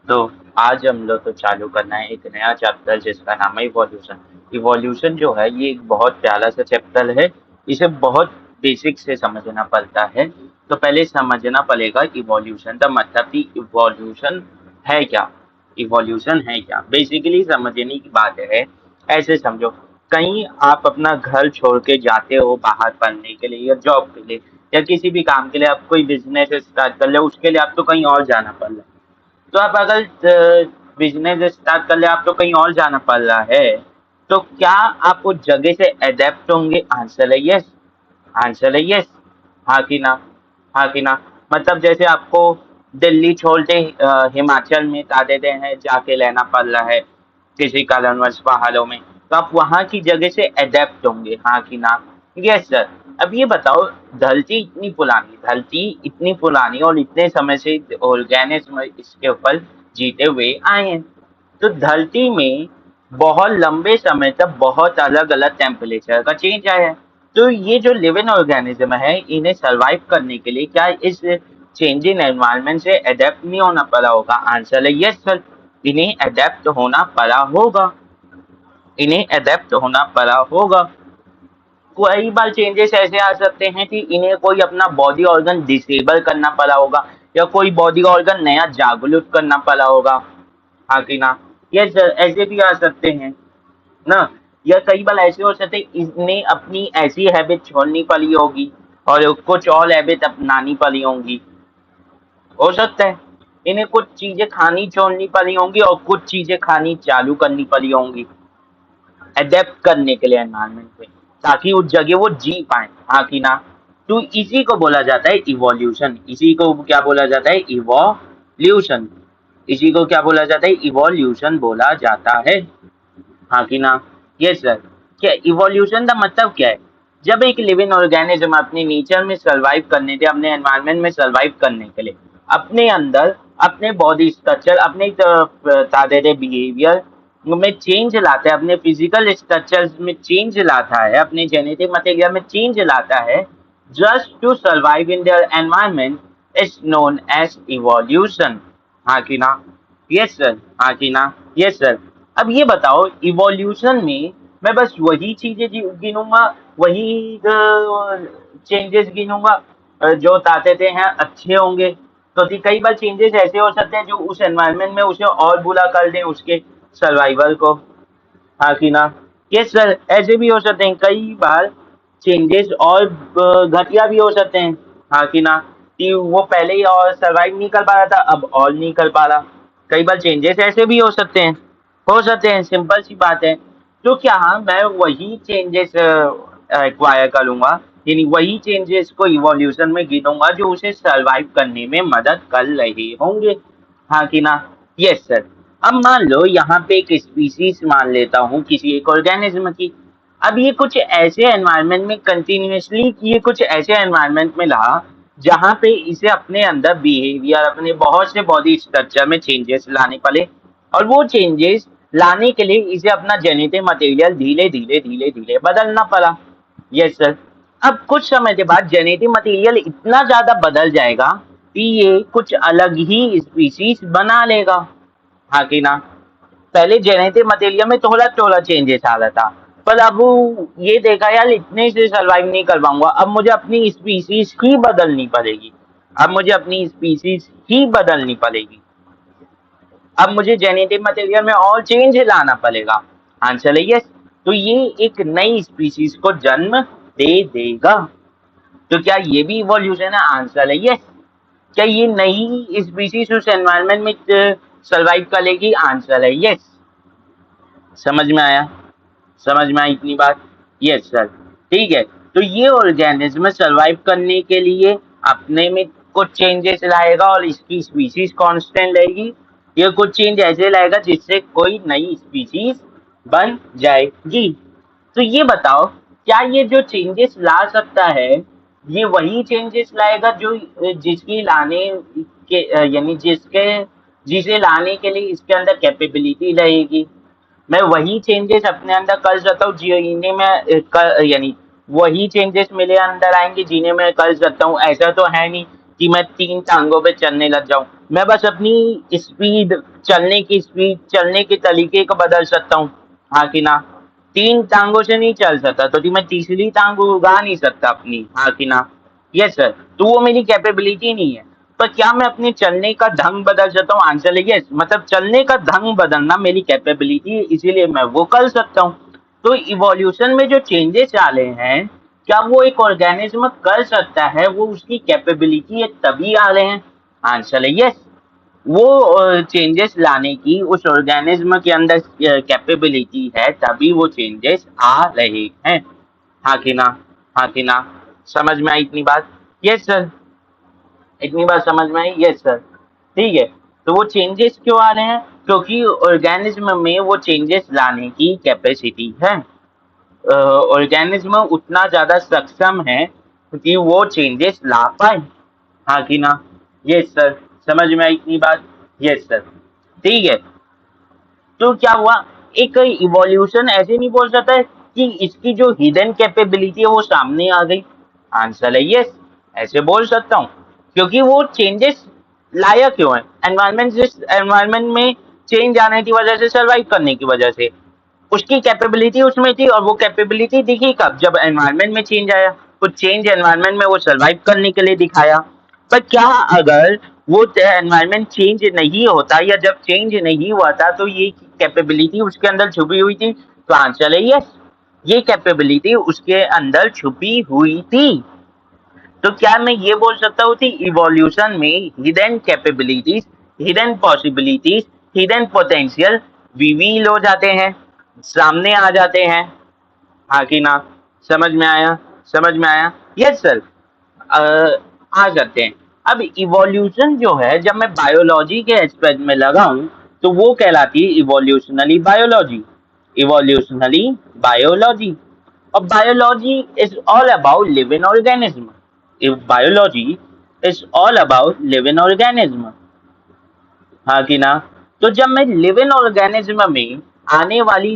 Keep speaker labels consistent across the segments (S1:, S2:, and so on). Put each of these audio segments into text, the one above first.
S1: तो आज हम लोग को चालू करना है एक नया चैप्टर जिसका नाम है इवोल्यूशन। इवोल्यूशन जो है ये एक बहुत प्यारा सा चैप्टर है। इसे बहुत बेसिक से समझना पड़ता है। तो पहले समझना पड़ेगा इवोल्यूशन का मतलब कि इवोल्यूशन है क्या। इवोल्यूशन है क्या बेसिकली समझने की बात है। ऐसे समझो, कहीं आप अपना घर छोड़ के जाते हो बाहर पढ़ने के लिए या जॉब के लिए या किसी भी काम के लिए, आप कोई बिजनेस स्टार्ट कर ले, उसके लिए आपको कहीं और जाना पड़ रहा है। तो आप अगर बिजनेस स्टार्ट कर ले, आप तो कहीं और जाना पड़ रहा है, तो क्या आप उस जगह से अडेप्ट होंगे? आंसर है यस। आंसर है यस। हाँ कि ना? हाँ कि ना? मतलब जैसे आपको दिल्ली छोड़ के हिमाचल में देते हैं जाके लेना पड़ रहा है किसी कारणवश पहाड़ों में, तो आप वहां की जगह से अडेप्ट होंगे। हाँ कि ना? Yes sir. अब ये बताओ, धरती इतनी पुरानी और इतने समय से ऑर्गेनिज्म इसके ऊपर जीते हुए आए हैं, तो धरती में बहुत लंबे समय तक बहुत अलग अलग टेम्परेचर का चेंज आया है। तो ये जो लिविंग ऑर्गेनिज्म है, इन्हें सरवाइव करने के लिए क्या इस चेंजिंग एनवायरनमेंट से अडेप्ट नहीं होना पड़ा होगा? आंसर है यस सर। इन्हें अडेप्ट होना पड़ा होगा। इन्हें अडेप्ट होना पड़ा होगा। कई बार चेंजेस ऐसे आ सकते हैं कि इन्हें कोई अपना बॉडी ऑर्गन डिसेबल करना पड़ा होगा या कोई बॉडी ऑर्गन नया जागरूक करना पड़ा होगा। हाँ कि ना? ये ऐसे भी आ सकते हैं ना। या कई बार ऐसे हो सकते हैं इन्हें अपनी ऐसी हैबिट छोड़नी पड़ी होगी और कुछ और हैबिट अपनानी पड़ी होंगी। हो सकता है इन्हें कुछ चीजें खानी छोड़नी पड़ी होंगी और कुछ चीजें खानी चालू करनी पड़ी होंगी अडेप्ट करने के लिए एनवायरनमेंट में, ताकि उस जगह वो जी पाए। हाँ कि ना? तो इसी को बोला जाता है इवोल्यूशन। इसी को क्या बोला जाता है? इवोल्यूशन। इसी को क्या बोला जाता है? इवोल्यूशन बोला जाता है। हाँ कि ना? Yes sir. क्या इवोल्यूशन का मतलब क्या है? जब एक लिविंग ऑर्गेनिज्म अपने नेचर में सरवाइव करने के, अपने एनवायरनमेंट में सरवाइव करने के लिए अपने अंदर अपने बॉडी स्ट्रक्चर, अपने बिहेवियर में चेंज लाता है, अपने फिजिकल स्ट्रक्चर में चेंज लाता है, अपने जेनेटिक मटेरियल में चेंज लाता है, just to survive in their environment, is known as evolution. हाँ कि ना? Yes sir. हाँ कि ना? Yes sir. अब ये बताओ, इवोल्यूशन में मैं बस वही चीजें गिनूंगा, वही चेंजेस गिनूंगा जो ताते थे हैं अच्छे होंगे, तो कई बार चेंजेस ऐसे हो सकते हैं जो उस एनवायरनमेंट में उसे और बुरा कर दें, उसके सर्वाइवल को। हाँ कि ना? Yes sir. ऐसे भी हो सकते हैं कई बार चेंजेस और घटिया भी हो सकते हैं। हाँ कि ना? कि वो पहले ही और सरवाइव नहीं कर पा रहा था, अब और नहीं कर पा रहा। कई बार चेंजेस ऐसे भी हो सकते हैं। हो सकते हैं, सिंपल सी बात है। तो क्या मैं वही चेंजेस एक्वायर करूंगा, यानी वही चेंजेस को इवोल्यूशन में गिनूंगा जो उसे सरवाइव करने में मदद कर रहे होंगे। हाँ कि ना? Yes sir. अब मान लो यहाँ पे एक स्पीसीज मान लेता हूँ किसी एक ऑर्गेनिज्म की। अब ये कुछ ऐसे एनवायरनमेंट में कंटिन्यूअसली, ये कुछ ऐसे एनवायरनमेंट में रहा जहाँ पे इसे अपने अंदर बिहेवियर, अपने बहुत से बॉडी स्ट्रक्चर में चेंजेस लाने पड़े, और वो चेंजेस लाने के लिए इसे अपना जेनेटिक मटेरियल धीरे धीरे धीरे धीरे बदलना पड़ा। Yes sir. अब कुछ समय के बाद जेनेटिक मटेरियल इतना ज्यादा बदल जाएगा कि ये कुछ अलग ही स्पीसीज बना लेगा। हाँ कि ना? पहले जेनेटिक मटेरियल में थोड़ा थोड़ा चेंजेस आ रहा था, पर अब ये देखा यार इतने से सरवाइव नहीं कर पाऊंगा, अब मुझे अपनी स्पीसीज ही बदलनी पड़ेगी। अब मुझे अपनी स्पीसीज ही बदलनी पड़ेगी। अब मुझे जेनेटिक मटेरियल में और चेंज लाना पड़ेगा। आंसर है यस। तो ये एक नई स्पीसीज को जन्म दे देगा। तो क्या ये भी इवोल्यूशन है? आंसर है यस। क्या ये नई स्पीसीज उस एनवायरनमेंट में सरवाइव करेगी? आंसर है यस। समझ में आया? समझ में आई इतनी बात? Yes sir. ठीक है। तो ये ऑर्गेनिज्म सरवाइव करने के लिए अपने में कुछ चेंजेस लाएगा और इसकी स्पीसीज कांस्टेंट रहेगी। ये कुछ चेंज ऐसे लाएगा जिससे कोई नई स्पीसीज बन जाएगी। तो ये बताओ, क्या ये जो चेंजेस ला सकता है, ये वही चेंजेस लाएगा जो जिसकी लाने के यानी जिसे लाने के लिए इसके अंदर कैपेबिलिटी रहेगी? मैं वही चेंजेस अपने अंदर कर सकता हूँ जिन्हें मैं यानी वही चेंजेस मेरे अंदर आएंगे जिन्हें मैं कर सकता हूँ। ऐसा तो है नहीं कि मैं 3 टांगों पे चलने लग जाऊं। मैं बस अपनी स्पीड, चलने की स्पीड, चलने के तरीके को बदल सकता हूँ, हाँ कि ना? 3 टाँगों से नहीं चल सकता, तो मैं तीसरी टाँग उगा नहीं सकता अपनी, हाँ कि ना? यस सर, तो वो मेरी कैपेबिलिटी नहीं है। पर क्या मैं अपने चलने का ढंग बदल सकता हूँ? आंसर है यस, मतलब चलने का ढंग बदलना मेरी कैपेबिलिटी है, इसीलिए मैं वो कर सकता हूँ। तो इवोल्यूशन में जो चेंजेस आ रहे हैं, क्या वो एक ऑर्गेनिज्म कर सकता है, वो उसकी कैपेबिलिटी है तभी आ रहे हैं? आंसर है यस। वो चेंजेस लाने की उस ऑर्गेनिज्म के अंदर कैपेबिलिटी है, तभी वो चेंजेस आ रहे हैं, हाँ कि ना? हाँ कि ना? समझ में आई इतनी बात? यस सर, इतनी बात समझ में आई? यस सर, ठीक है। तो वो चेंजेस क्यों आ रहे हैं? क्योंकि ऑर्गेनिज्म में वो चेंजेस लाने की कैपेसिटी है। ऑर्गेनिज्म उतना ज्यादा सक्षम है कि वो चेंजेस ला पाए, हाँ कि ना? यस सर, समझ में आई इतनी बात? यस सर, ठीक है। तो क्या हुआ, एक इवोल्यूशन ऐसे नहीं बोल सकता है कि इसकी जो हिडन कैपेबिलिटी है वो सामने आ गई। आंसर है यस, ऐसे बोल सकता हूँ, क्योंकि वो चेंजेस लाया क्यों है? एनवायरमेंट, जिस एनवायरमेंट में चेंज आने की वजह से, सर्वाइव करने की वजह से, उसकी कैपेबिलिटी उसमें थी, और वो कैपेबिलिटी दिखी कब? जब एनवायरनमेंट में चेंज आया। कुछ चेंज एनवायरनमेंट में वो सरवाइव करने के लिए दिखाया। पर क्या अगर वो एनवायरनमेंट चेंज नहीं होता, या जब चेंज नहीं हुआ था, तो ये कैपेबिलिटी उसके अंदर छुपी हुई थी? तो आंसर है यस, ये कैपेबिलिटी उसके अंदर छुपी हुई थी। तो क्या मैं ये बोल सकता हूँ कि इवोल्यूशन में hidden capabilities, hidden possibilities, hidden potential reveal हो जाते हैं, सामने आ जाते हैं, हाँ कि ना? समझ में आया? समझ में आया? Yes sir. आ जाते हैं। अब इवोल्यूशन जो है, जब मैं बायोलॉजी के एस्पेक्ट में लगाऊं, तो वो कहलाती है इवोल्यूशनरी बायोलॉजी। Evolutionary biology. और biology is all about living organism. Biology is all about living organism, हाँ कि ना? तो जब मैं लिविंग ऑर्गेनिज्म में आने वाली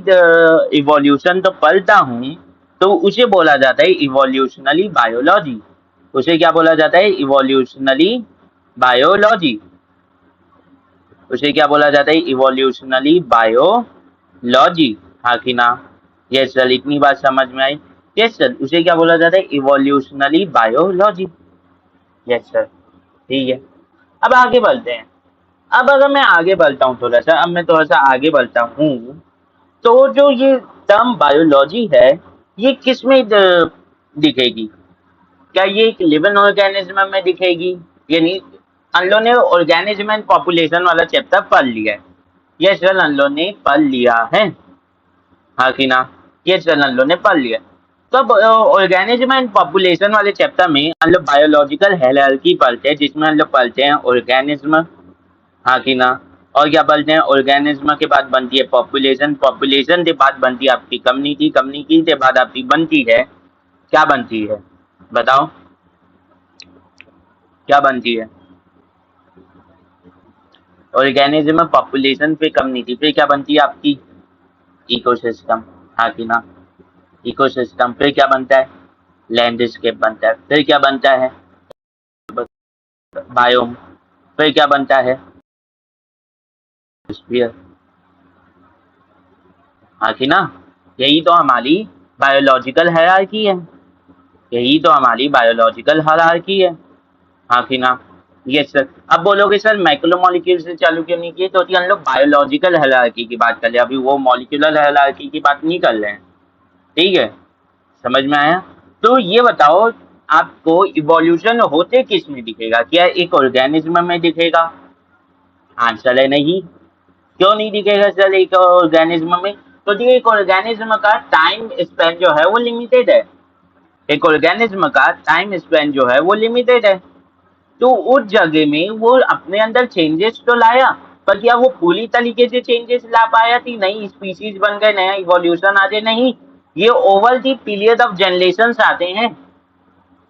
S1: इवोल्यूशन तो पढ़ता हूँ, तो उसे बोला जाता है इवोल्यूशनरी बायोलॉजी। उसे क्या बोला जाता है? Evolutionary biology. उसे क्या बोला जाता है? इवोल्यूशनरी बायोलॉजी, हाँ कि ना? यस सर, इतनी बात समझ में आई? यस सर, उसे क्या बोला जाता है? Evolutionary biology. यस सर, ठीक है। अब आगे बढ़ते हैं। अब अगर मैं आगे बढ़ता हूँ थोड़ा सा, अब मैं थोड़ा सा आगे बढ़ता हूँ, तो जो ये टर्म बायोलॉजी है, ये किस में दिखेगी? क्या ये एक लिविंग ऑर्गेनिज्म में दिखेगी? यानी हम लोग ने ऑर्गेनिज्म एंड पॉपुलेशन वाला चैप्टर पढ़ लिया है। ये सर हम लोग ने पढ़ लिया है, हाँ कि ना? ये सर हम लोग ने पढ़ लिया है। तो अब ऑर्गेनिज्म एंड पॉपुलेशन वाले चैप्टर में हम लोग बायोलॉजिकल हायरार्की पढ़ते हैं, जिसमें हम लोग पढ़ते हैं ऑर्गेनिज्म, हाँ कि ना? और क्या बोलते हैं? ऑर्गेनिज्म के बाद बनती है पॉपुलेशन, पॉपुलेशन के बाद बनती है आपकी कम्युनिटी, कम्युनिटी के बाद आपकी बनती है, क्या बनती है? बताओ, क्या बनती है? ऑर्गेनिज्म, पॉपुलेशन, फिर कम्युनिटी, फिर क्या बनती है आपकी? इकोसिस्टम, हाँ कि ना? इकोसिस्टम, फिर क्या बनता है? लैंडस्केप बनता है, फिर क्या बनता है? बायोम, फिर क्या बनता है? स्फीयर, हाँ कि ना? यही तो हमारी बायोलॉजिकल हायरार्की है। यही तो हमारी बायोलॉजिकल हायरार्की है, हाँ कि ना? Yes sir. अब बोलोगे सर मैक्रोमोलिक्यूल से चालू क्यों नहीं किए? तो हम लोग बायोलॉजिकल हायरार्की की बात कर रहे हैं, अभी वो मॉलिक्यूलर हायरार्की की बात नहीं कर रहे हैं, ठीक है? समझ में आया? तो ये बताओ, आपको इवोल्यूशन होते किस में दिखेगा? क्या एक ऑर्गेनिज्म में दिखेगा? आंसर है नहीं। क्यों नहीं दिखेगा सर एक ऑर्गेनिज्म में? तो देखिए, एक ऑर्गेनिज्म का टाइम स्पेन जो है वो लिमिटेड है। एक ऑर्गेनिज्म का टाइम स्पेन जो है वो लिमिटेड है। तो उस जगह में वो अपने अंदर चेंजेस तो लाया, पर क्या वो पूरी तरीके से चेंजेस ला पाया थी? नई स्पीसीज बन गए, नया इवोल्यूशन आ जाए? नहीं, ये over the period of generation आते हैं,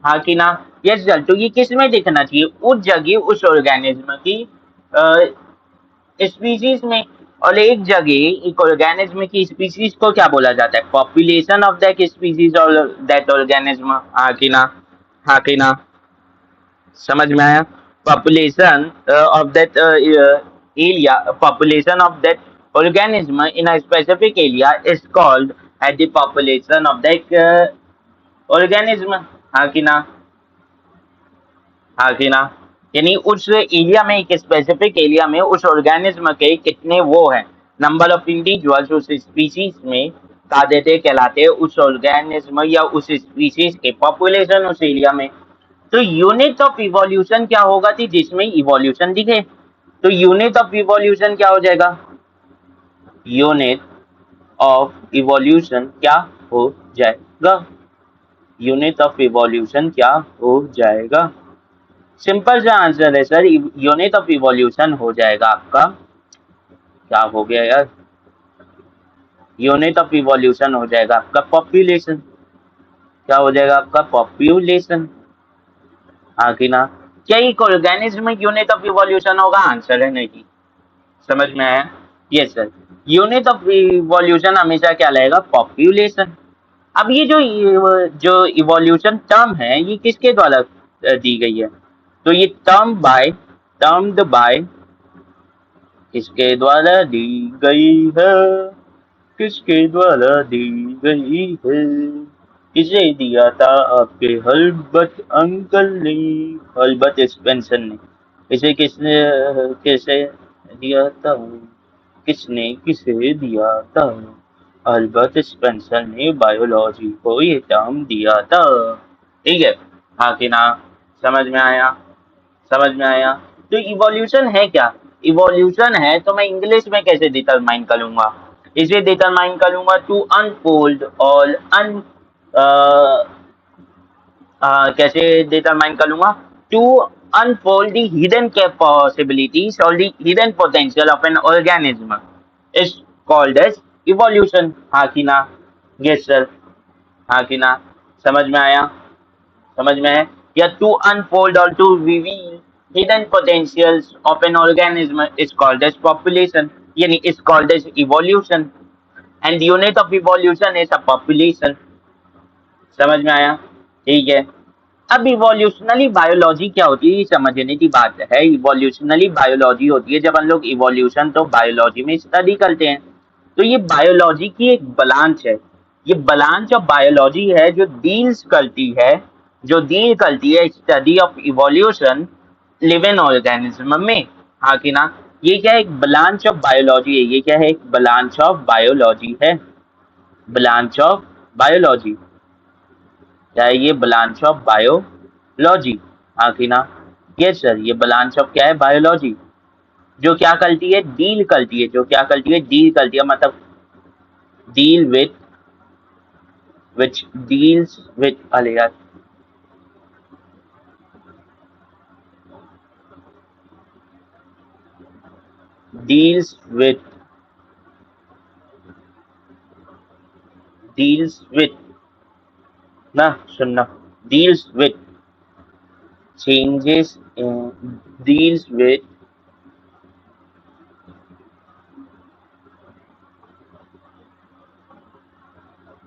S1: हाँ कि ना? Yes sir. तो ये किस में दिखना चाहिए? उस जगह, उस ऑर्गेनिज्म की स्पीसीज में। और एक जगह एक ऑर्गेनिज्म की स्पीसीज को क्या बोला जाता है? पॉपुलेशन ऑफ दैट स्पीसीज और दैट ऑर्गेनिज्म, हाँ कि ना? हाँ कि ना? समझ में आया? population of that area, population of that organism in a specific area is called as the population of that organism. हाँ कि ना? हाँ कि ना? यानी उस एरिया में, एक स्पेसिफिक एरिया में उस ऑर्गेनिज्म के कितने वो हैं, नंबर ऑफ इंडिविजुअल्स उस स्पीशीज में कहा देते कहलाते हैं उस ऑर्गेनिज्म या उस स्पीशीज के पॉपुलेशन उस एरिया में। तो यूनिट ऑफ इवोल्यूशन क्या होगा थी जिसमें इवोल्यूशन दिखे? तो यूनिट ऑफ इवोल्यूशन क्या हो जाएगा? यूनिट ऑफ इवोल्यूशन क्या हो जाएगा? यूनिट ऑफ इवोल्यूशन क्या हो जाएगा? सिंपल सा आंसर है सर, यूनिट ऑफ इवोल्यूशन हो जाएगा आपका, क्या हो गया यार, यूनिट ऑफ इवोल्यूशन हो जाएगा आपका पॉपुलेशन। क्या हो जाएगा आपका? पॉपुलेशन। हाँ कि ना? क्या एक ऑर्गेनिज्म में यूनिट ऑफ इवोल्यूशन होगा? आंसर है नहीं। समझ में आया? Yes sir, unit of evolution हमेशा क्या रहेगा? पॉपुलेशन। अब ये जो इवोल्यूशन टर्म है ये किसके द्वारा दी गई है? तो ये टर्म्ड बाय किसके द्वारा दी गई है? किसके द्वारा दी गई है? किसे दिया था? आपके हलबर्ट अंकल ने, हलबर्ट स्पेंसर ने। इसे किसने किसे दिया था? किसने किसे दिया था? अल्बर्ट स्पेंसर ने बायोलॉजी को ये टर्म दिया था। ठीक है, हाँ कि ना? समझ में आया? समझ में आया? तो इवोल्यूशन है क्या? इवोल्यूशन है तो मैं इंग्लिश में कैसे डिटरमाइन करूंगा? इसे डिटरमाइन करूंगा टू अनफोल्ड और कैसे डिटरमाइन करूंगा? To unfold the hidden possibilities और the hidden potential of an organism is called as evolution. हाँ कि ना? यस सर, हाँ कि ना? समझ में आया? समझ में है? या टू अनफोल्ड और to reveal hidden potentials of an organism is called as population, यानी is called as evolution, and unit of evolution is a population. समझ में आया? ठीक है। अब इवोल्यूशनली बायोलॉजी क्या होती है ये समझने की बात है। इवोल्यूशनली बायोलॉजी होती है जब हम लोग इवोल्यूशन तो बायोलॉजी में स्टडी करते हैं, तो ये बायोलॉजी की एक ब्रांच है। ये ब्रांच ऑफ बायोलॉजी है जो डील्स करती है, जो डील करती है study of evolution living organism में। हाँ कि ना? ये क्या है? एक ब्रांच ऑफ बायोलॉजी है। ये क्या है? एक ब्रांच ऑफ बायोलॉजी है। ब्रांच ऑफ बायोलॉजी क्या है? ये ब्रांच ऑफ बायोलॉजी। हाँ कि ना? यस सर, ये ब्रांच ऑफ क्या है? बायोलॉजी, जो क्या करती है? डील करती है। जो क्या करती है? डील करती है, मतलब deal with, which deals with, अरे यार, डील्स विथ, डील्स विथ ना, सुनना, deals with changes in, deals with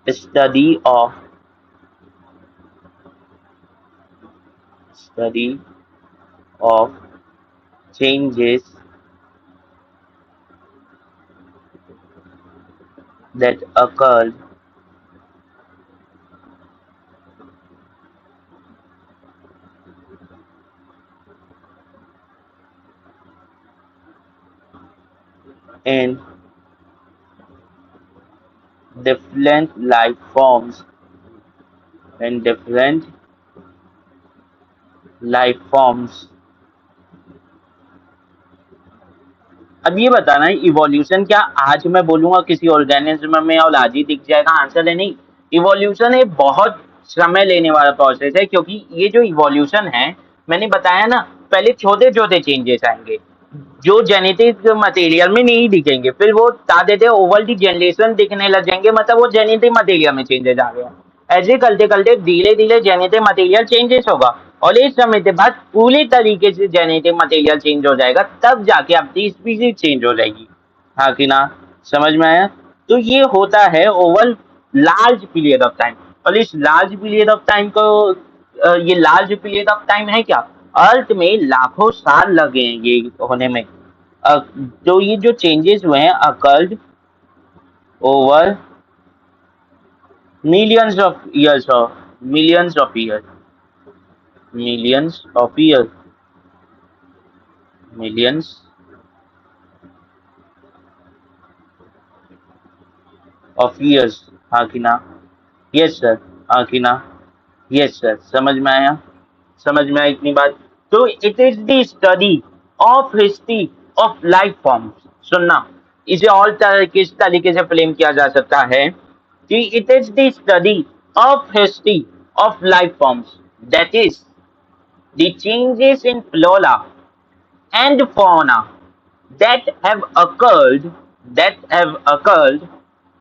S1: study of, study of changes that occurred in different life forms, in different life forms। अब ये बताना है इवोल्यूशन क्या आज मैं बोलूंगा किसी ऑर्गेनिज्म में और आज ही दिख जाएगा? आंसर है नहीं। इवोल्यूशन एक बहुत समय लेने वाला प्रोसेस है, क्योंकि ये जो इवोल्यूशन है मैंने बताया ना, पहले छोटे छोटे चेंजेस आएंगे जो जेनेटिक मटेरियल में नहीं दिखेंगे, फिर वो बता देते ओवर दी जनरेशन दिखने लग जाएंगे, मतलब वो जेनेटिक मटेरियल में चेंजेस आ गया। ऐसे करते करते धीरे धीरे जेनेटिक मटेरियल चेंजेस होगा और इस समय के बाद पूरी तरीके से जेनेटिक मटेरियल चेंज हो जाएगा, तब जाके आपकी स्पीशीज चेंज हो जाएगी। हाँ कि ना? समझ में आया? तो ये होता है over large period of time, और इस लार्ज पीरियड ऑफ टाइम को ये लार्ज पीरियड ऑफ टाइम है क्या? अर्थ में लाखों साल लगे हैं ये होने में। तो ये जो चेंजेस हुए हैं occurred over millions of years और millions of year, millions of year, millions of years. हाँ कि ना? Yes sir. हाँ कि ना? Yes sir. समझ में आया? समझ में आई इतनी बात? तो it is the study of history of life form. सुनना, इसे और किस तरीके से फ्रेम किया जा सकता है कि it is the study of history of life forms, that is the changes in flora and fauna that have occurred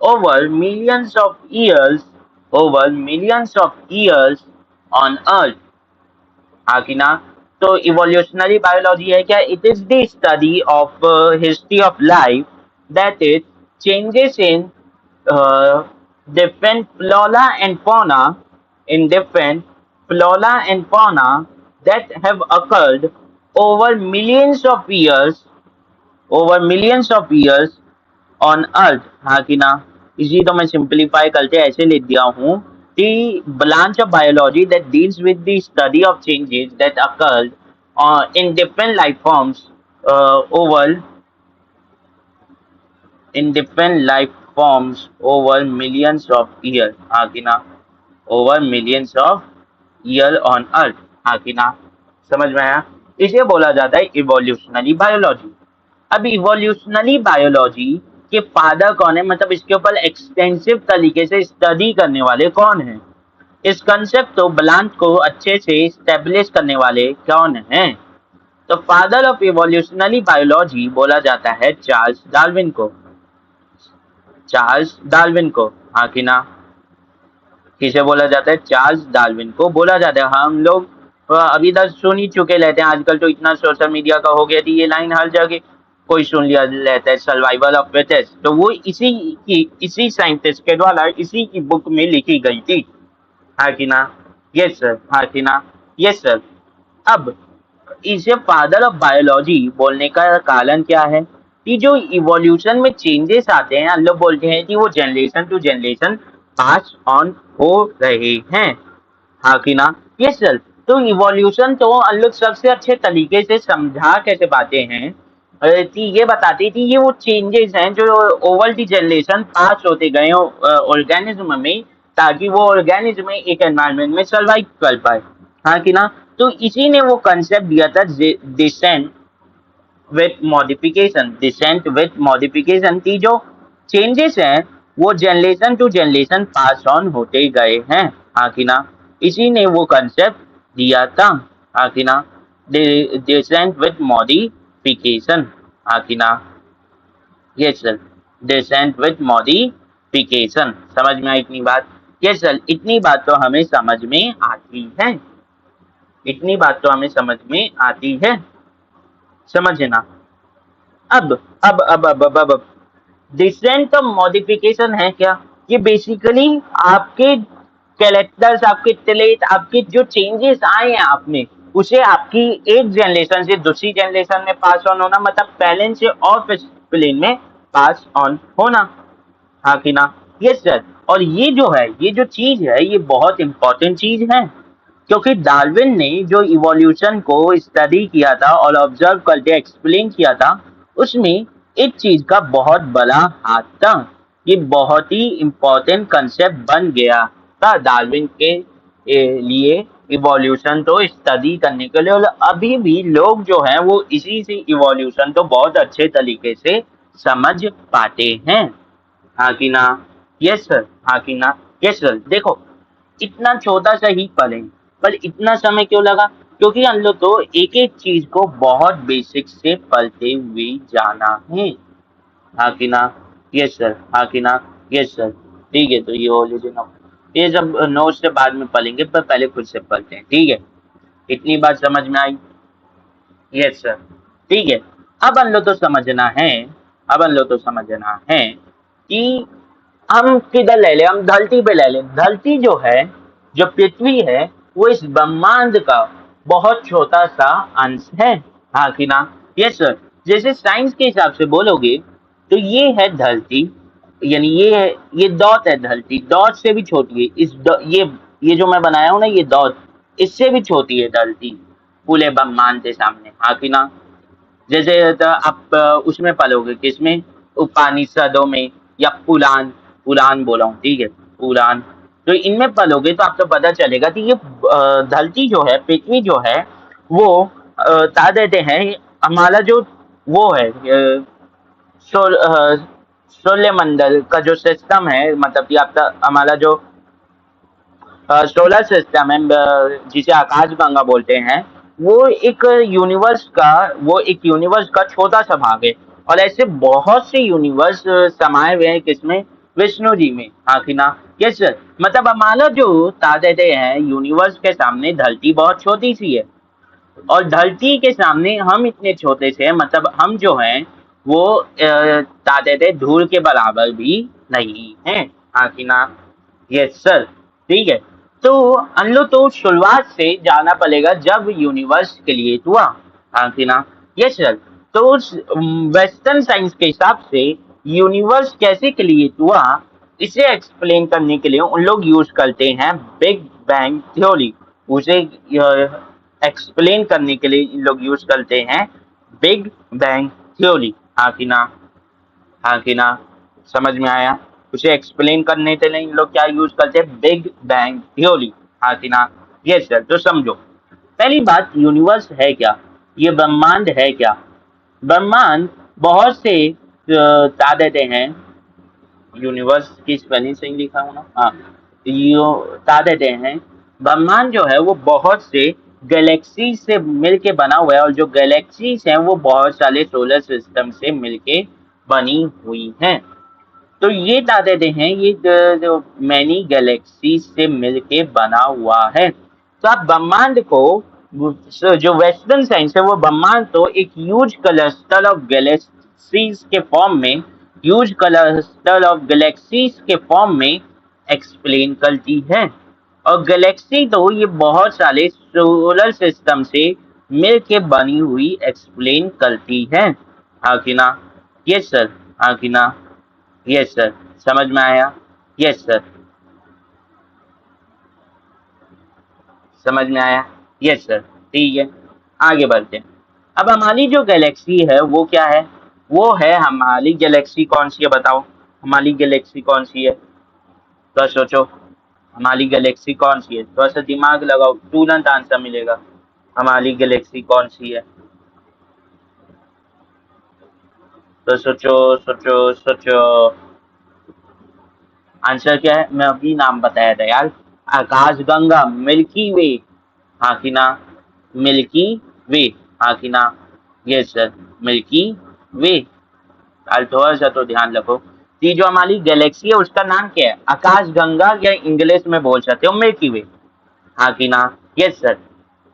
S1: over millions of years on earth। हाँ कि ना? तो इवोल्यूशनरी बायोलॉजी है क्या? It is the study of history of life that is changes in different flora and fauna different flora and fauna that have occurred over millions of years on earth। हाँ कि ना? इसी तो मैं simplify करके ऐसे लिख दिया हूँ कि branch of biology that deals with the study of changes that occurred in different life forms over in different life forms over millions of years। हाँ कि ना? over millions of year on earth। हाँ कि ना? समझ में आया? इसे बोला जाता है इवोल्यूशनरी बायोलॉजी। अब इवोल्यूशनरी बायोलॉजी के फादर कौन है, मतलब इसके ऊपर एक्सटेंसिव तरीके से स्टडी करने वाले कौन है, इस कंसेप्ट तो ब्लांच को अच्छे से स्टेब्लिश करने वाले कौन हैं? तो फादर ऑफ इवोल्यूशनरी बायोलॉजी बोला जाता है चार्ल्स डार्विन को। चार्ल्स डार्विन को। हाँ कि ना? किसे बोला जाता है? चार्ल्स डार्विन को बोला जाता है। हम लोग अभी तक सुन ही चुके रहते हैं, आजकल तो इतना सोशल मीडिया का हो गया थी, ये लाइन हर जगह कोई सुन लिया रहता है, सर्वाइवल ऑफ फिटेस्ट। तो वो इसी साइंटिस्ट के द्वारा इसी की बुक में लिखी गई थी। हाँ कि ना? Yes sir. हाँ कि ना? Yes sir. अब इसे फादर ऑफ बायोलॉजी बोलने का कारण क्या है कि जो इवोल्यूशन में चेंजेस आते हैं, हम लोग बोलते हैं कि वो generation to generation pass on हो रहे हैं। हाँ कि ना? Yes sir. तो इवोल्यूशन तो हम लोग सबसे अच्छे तरीके से समझा कैसे पाते हैं कि ये बताते कि ये वो चेंजेस हैं जो ओवर दी जनरेशन पास होते गए ऑर्गेनिज्म में, ताकि वो ऑर्गेनिज्म एक एनवायरनमेंट में सर्वाइव कर पाए। हाँ कि ना? तो इसी ने वो कंसेप्ट दिया था डिसेंट विथ मॉडिफिकेशन की जो चेंजेस हैं वो generation to generation pass on होते गए हैं। हाँ कि ना? इसी ने वो कंसेप्ट दिया था। हाँ कि ना? Descent with modification. हाँ कि ना? Yes sir. Descent with modification. समझ में आई इतनी बात? Yes sir. इतनी बात तो हमें समझ में आती है, इतनी बात तो हमें समझ में आती है। समझना। अब डिसेंट ऑफ मॉडिफिकेशन है क्या? ये बेसिकली आपके कैरेक्टर्स, आपके ट्रेट, आपके जो चेंजेस आए हैं आप में, उसे आपकी एक जनरेशन से दूसरी जनरेशन में पास ऑन होना, मतलब पैरेंट से ऑफ स्प्लेन में पास ऑन होना। हाँ कि ना? Yes sir. और ये जो है, ये जो चीज है, ये बहुत इंपॉर्टेंट चीज है, क्योंकि डार्विन ने जो इवोल्यूशन को स्टडी किया था और ऑब्जर्व करके एक्सप्लेन किया था, उसमें एक चीज का बहुत बड़ा हाथ था। ये बहुत ही इम्पोर्टेंट कंसेप्ट बन गया था डार्विन के लिए इवोल्यूशन तो स्टडी करने के लिए, और अभी भी लोग जो हैं वो इसी से इवोल्यूशन तो बहुत अच्छे तरीके से समझ पाते हैं। हाँ कि ना? Yes sir. हाँ कि ना? Yes sir. देखो, इतना छोटा सा ही पल है, पर इतना समय क्यों लगा? क्योंकि हम लोग तो एक एक चीज को बहुत बेसिक से पढ़ते हुए जाना है। हाँ कि ना? Yes sir. हाँ कि ना? Yes sir. ठीक है, तो ये ओरिजिन ऑफ ये सब नोट्स से बाद में पढ़ेंगे, पर पहले खुद से पढ़ते हैं। ठीक है, इतनी बात समझ में आई? Yes sir. ठीक है। अब हम लोग तो समझना है, अब हम लोग तो समझना है कि हम किधर ले ले, हम धरती पे ले ले। धरती जो है, जो पृथ्वी है, वो इस ब्रह्मांड का बहुत छोटा सा अंश है, हाँ कि ना? Yes sir. जैसे साइंस के हिसाब से बोलोगे तो ये है धरती, यानी ये डॉट है, धरती डॉट से भी छोटी है। ये जो मैं बनाया हूँ ना, ये डॉट इससे भी छोटी है धरती पूरे ब्रह्मांड के सामने, हाँ कि ना? जैसे आप उसमें पलोगे किसमें, उपनिषदों में या पुराण, पुराण बोला हूँ, ठीक है, पुराण। तो इनमें पलोगे तो आपको पता चलेगा कि ये धरती जो है, पृथ्वी जो है, वो बता देते हैं हमारा जो वो है सौर्य मंडल का जो सिस्टम है, मतलब कि आपका हमारा जो सोलर सिस्टम है, जिसे आकाशगंगा बोलते हैं, वो एक यूनिवर्स का छोटा सा भाग है। और ऐसे बहुत से यूनिवर्स समाये हुए हैं किसमें, विष्णु जी में, हाँ कि ना? Yes sir. मतलब हमारा जो तारे हैं, यूनिवर्स के सामने धरती बहुत छोटी सी है, और धरती के सामने हम इतने छोटे से हैं, मतलब हम जो हैं वो तारे धूल के बराबर भी नहीं हैं, हाँ कि ना? Yes sir. ठीक है। तो हम लोग तो शुरुआत से जाना पड़ेगा जब यूनिवर्स क्रिएट हुआ, हाँ कि ना? Yes sir. तो वेस्टर्न साइंस के हिसाब से यूनिवर्स कैसे क्रिएट हुआ, इसे एक्सप्लेन करने के लिए उन लोग यूज करते हैं बिग बैंग थ्योरी। उसे एक्सप्लेन करने के लिए इन लोग यूज करते हैं बिग बैंग थ्योरी, हाँ कि ना? हाँ कि ना? समझ में आया? उसे एक्सप्लेन करने के लिए इन लोग क्या यूज करते हैं, बिग बैंग थ्योरी, हाँ कि ना? Yes sir. तो समझो, पहली बात, यूनिवर्स है क्या, ये ब्रह्मांड है क्या? ब्रह्मांड बहुत से बता देते हैं, यूनिवर्स की स्पेलिंग सही लिखा हूँ ना, हाँ, यो बता देते हैं ब्रह्मांड जो है वो बहुत से गैलेक्सी से मिलके बना हुआ है, और जो गैलेक्सीज हैं वो बहुत सारे सोलर सिस्टम से मिलके बनी हुई हैं। तो ये बता देते हैं ये जो मैनी गैलेक्सी से मिलके बना हुआ है। तो आप ब्रह्मांड को, जो वेस्टर्न साइंस है, वो ब्रह्मांड तो एक ह्यूज क्लस्टर ऑफ गैलेक्सीज के फॉर्म में, ह्यूज क्लस्टर ऑफ गैलेक्सीज के फॉर्म में एक्सप्लेन करती है। और गैलेक्सी तो ये बहुत सारे सोलर सिस्टम से मिलके बनी हुई एक्सप्लेन करती है, हाँ कि ना? Yes sir. हाँ कि ना? Yes sir. समझ में आया? Yes sir. समझ में आया? Yes sir. ठीक है, आगे बढ़ते हैं। अब हमारी जो गैलेक्सी है वो क्या है, वो है, हमारी गैलेक्सी कौन सी है बताओ, हमारी गैलेक्सी कौन सी है? तो सोचो, हमारी गैलेक्सी कौन सी है, थोड़ा सा दिमाग लगाओ, तुरंत आंसर मिलेगा। हमारी गैलेक्सी कौन सी है? तो सोचो सोचो सोचो, आंसर क्या है? मैं अभी नाम बताया था यार, आकाशगंगा, मिल्की वे, हाँ कि ना? मिल्की वे, हाँ कि ना? यस सर, मिल्की वे। यार थोड़ा सा तो ध्यान रखो, ये जो हमारी गैलेक्सी है उसका नाम क्या है, आकाशगंगा, या इंग्लिश में बोल सकते हो मिल्की वे, हाँ कि ना? Yes sir.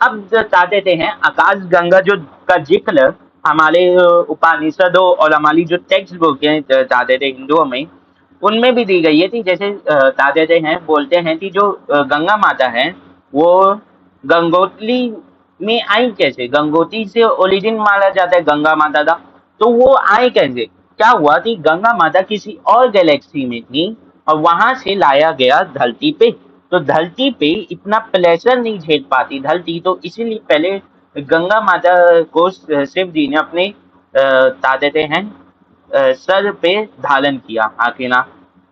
S1: अब बता देते हैं आकाशगंगा जो का जिक्र हमारे उपनिषदों और हमारी जो टेक्स्ट बुक है, बता देते हिंदुओं में, उनमें भी दी गई है थी। जैसे बता देते हैं, बोलते हैं कि जो गंगा माता है वो गंगोत्री में आई कैसे, गंगोत्री से ओरिजिन माना जाता है गंगा माता का। तो वो आई कैसे, क्या हुआ कि गंगा माता किसी और गैलेक्सी में थी और वहां से लाया गया धरती पे। तो धरती पे इतना प्रेशर नहीं झेल पाती धरती, तो इसीलिए पहले गंगा माता को शिव जी ने अपने बता देते हैं सर पे धारण किया, हाँ कि ना?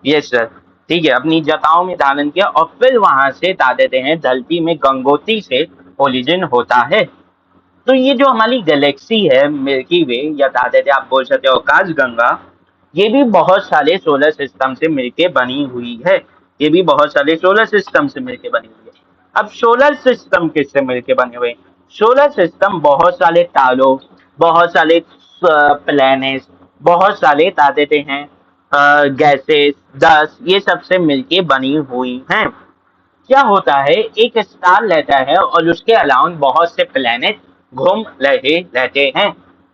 S1: Yes sir. ठीक है, अपनी जटाओं में धारण किया, और फिर वहां से बता देते हैं धरती में गंगोत्री से ओरिजिन होता है। तो ये जो हमारी गैलेक्सी है मिल्की वे, या बता देते आप बोल सकते हो आकाशगंगा, ये भी बहुत सारे सोलर सिस्टम से मिलके बनी हुई है। ये भी बहुत सारे सोलर सिस्टम से मिलके बनी हुई है। अब सोलर सिस्टम किससे मिलके बने हुए? सोलर सिस्टम बहुत सारे तारों, बहुत सारे प्लैनेट्स, बहुत सारे बता देते हैं गैसेस, दस, ये सब से मिलके बनी हुई हैं। क्या होता है, एक स्टार रहता है और उसके अलावा बहुत से प्लैनेट घूम रहे रहते हैं।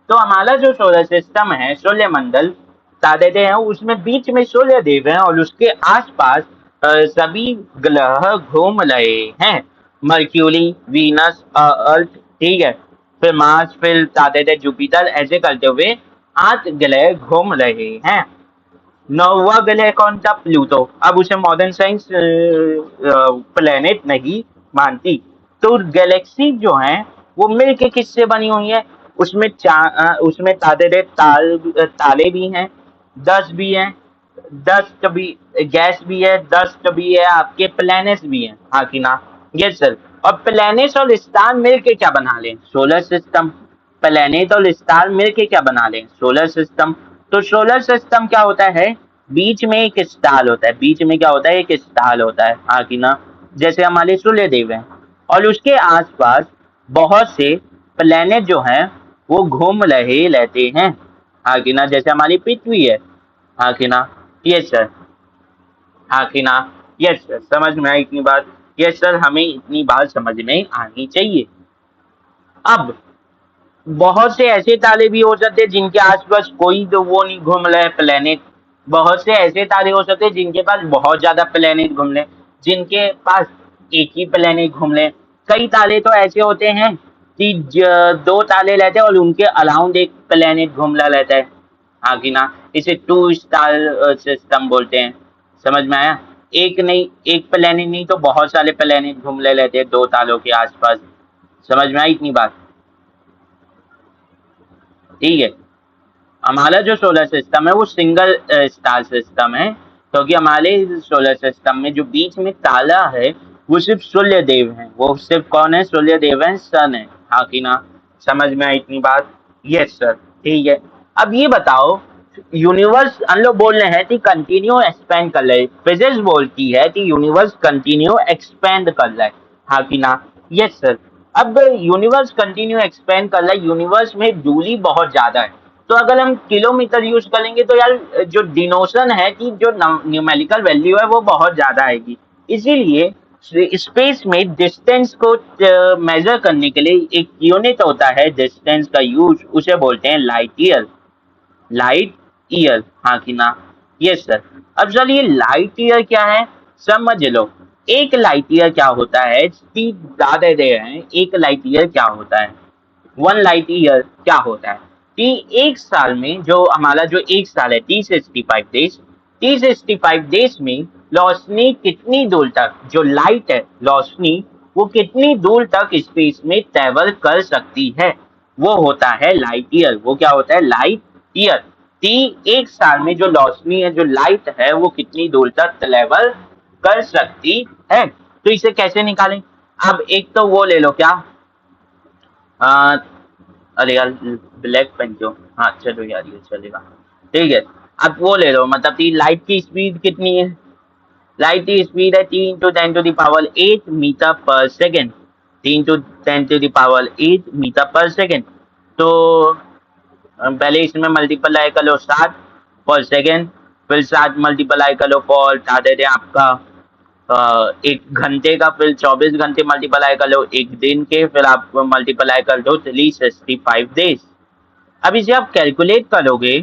S1: तो हमारा जो सोलर सिस्टम है, सूर्य मंडल बता देते हैं, उसमें बीच में सूर्य देव है और उसके आसपास सभी ग्रह घूम रहे हैं। मर्क्यूरी, वीनस, अर्थ, ठीक है, फिर मार्स, फिर आते थे जुपिटर, ऐसे करते हुए 8 ग्रह घूम रहे हैं। 9वां ग्रह कौन सा? प्लूटो। अब उसे मॉडर्न साइंस प्लेनेट नहीं मानती। तो गैलेक्सी जो है वो मिलके किससे बनी हुई है? उसमें तारे भी हैं, 10 भी हैं, डस्ट भी, गैस भी है, डस्ट भी है, आपके प्लैनेट्स भी हैं, हाँ कि ना? Yes sir. और प्लैनेट्स और स्टार मिलके क्या बना लें? Solar system. प्लैनेट और स्टार मिलके क्या बना लें? Solar system. तो सोलर सिस्टम क्या होता है? बीच में एक स्टार होता है, बीच में क्या होता है? एक स्टार होता है, हाँ कि ना? जैसे हमारे सूर्य देव हैं, और उसके आसपास बहुत से प्लैनेट जो हैं वो घूम रहे रहते हैं, हाँ कि ना? जैसे हमारी पृथ्वी है, हाँ कि ना? Yes sir. हाँ कि ना? यस सर, समझ में आई इतनी बात? यस सर, हमें इतनी बात समझ में आनी चाहिए। अब बहुत से ऐसे तारे भी हो सकते हैं जिनके आसपास कोई तो वो नहीं घूम रहे हैं प्लेनेट। बहुत से ऐसे तारे हो सकते हैं जिनके पास बहुत ज्यादा प्लेनेट घूम रहे हैं, जिनके पास एक ही प्लेनेट घूम रहे हैं। कई तारे तो ऐसे होते हैं कि 2 तारे रहते हैं और उनके अराउंड एक प्लेनेट घूम रहा रहता है, हाँ कि ना? इसे 2 स्टार सिस्टम बोलते हैं। समझ में आया? एक नहीं, एक प्लेनेट नहीं तो बहुत सारे प्लेनेट घूम रहे रहते हैं 2 तारों के आसपास। समझ में आई इतनी बात? ठीक है। हमारा जो सोलर सिस्टम है वो सिंगल स्टार सिस्टम है, क्योंकि हमारे सोलर सिस्टम में जो बीच में तारा है वो सिर्फ सूर्य देव है। वो सिर्फ कौन है? सूर्य देव है, सन है, हाँ कि ना? समझ में आई इतनी बात? Yes sir. ठीक है। अब ये बताओ, यूनिवर्स हम लोग बोल रहे हैं कि कंटिन्यू एक्सपेंड कर रहे हैं, फिजिक्स बोलती है कि यूनिवर्स कंटिन्यू एक्सपेंड कर रहा है, हाँ कि ना? Yes sir. अब यूनिवर्स कंटिन्यू एक्सपेंड कर रहा है, यूनिवर्स में दूरी बहुत ज्यादा है। तो अगर हम किलोमीटर यूज करेंगे तो यार जो डिनोशन है कि जो न्यूमेरिकल वैल्यू है वो बहुत ज्यादा आएगी। इसीलिए स्पेस में डिस्टेंस को मेजर करने के लिए एक यूनिट होता है डिस्टेंस का यूज, उसे बोलते हैं लाइट ईयर। लाइट ईयर, हाँ कि ना? Yes sir. अब सर ये लाइट ईयर क्या है, समझ लो। एक लाइट ईयर क्या होता है कि ज्यादा दे रहे हैं, एक लाइट ईयर क्या होता है? 1 लाइट ईयर क्या होता है कि एक साल में जो हमारा जो एक साल है 365 डेज, 365 डेज में रोशनी कितनी दूर तक, जो लाइट है रोशनी, वो कितनी दूर तक स्पेस में ट्रेवल कर सकती है? वो होता है लाइट ईयर। वो क्या होता है? Light year. टी एक साल में जो रोशनी है, जो लाइट है, वो कितनी दूर तक ट्रेवल कर सकती है? तो इसे कैसे निकालें? अब एक तो वो ले लो, क्या, आ, अरे यार, ब्लैक पेन क्यों? हाँ चलो यार, ये चलेगा। ठीक है। अब वो ले लो, मतलब कि लाइट की स्पीड कितनी है? लाइट की स्पीड है 3 × 10⁻⁸मीटर पर सेकेंड। 3 × 10⁻⁸मीटर पर सेकेंड। तो पहले इसमें मल्टीप्लाई कर लो 60 पर सेकेंड, फिर 60 मल्टीप्लाई कर लो फॉर क्या देते हैं आपका 1 घंटे का, फिर 24 घंटे मल्टीप्लाई कर लो 1 दिन के, फिर आप मल्टीप्लाई कर दो 365 डेज। अब इसे आप कैलकुलेट करोगे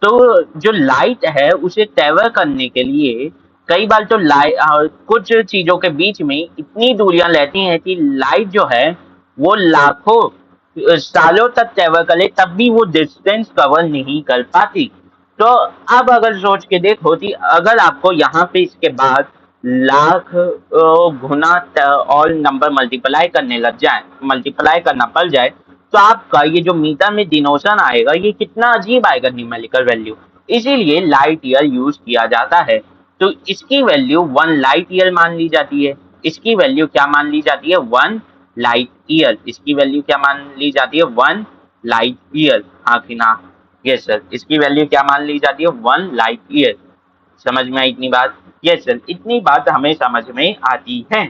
S1: तो जो लाइट है उसे ट्रेवल करने के लिए कई बार तो कुछ चीजों के बीच में इतनी दूरियां रहती हैं कि लाइट जो है वो लाखों सालों तक ट्रेवल करे तब भी वो डिस्टेंस कवर नहीं कर पाती। तो अब अगर सोच के देखो कि अगर आपको यहाँ पे इसके बाद लाख गुना और नंबर मल्टीप्लाई करने लग जाए, मल्टीप्लाई करना पड़ जाए, तो आपका ये जो मीटर में डिनोशन आएगा ये कितना अजीब आएगा न्यूमेरिकल वैल्यू। इसीलिए लाइट ईयर यूज किया जाता है। तो इसकी वैल्यू 1 लाइट ईयर मान ली जाती है। इसकी वैल्यू क्या मान ली जाती है? 1 लाइट ईयर। इसकी वैल्यू क्या मान ली जाती है? 1 लाइट ईयर, हाँ कि ना? Yes sir. इसकी वैल्यू क्या मान ली जाती है? 1 लाइट ईयर। समझ में आई इतनी बात? यस सर, इतनी बात हमें समझ में आती है।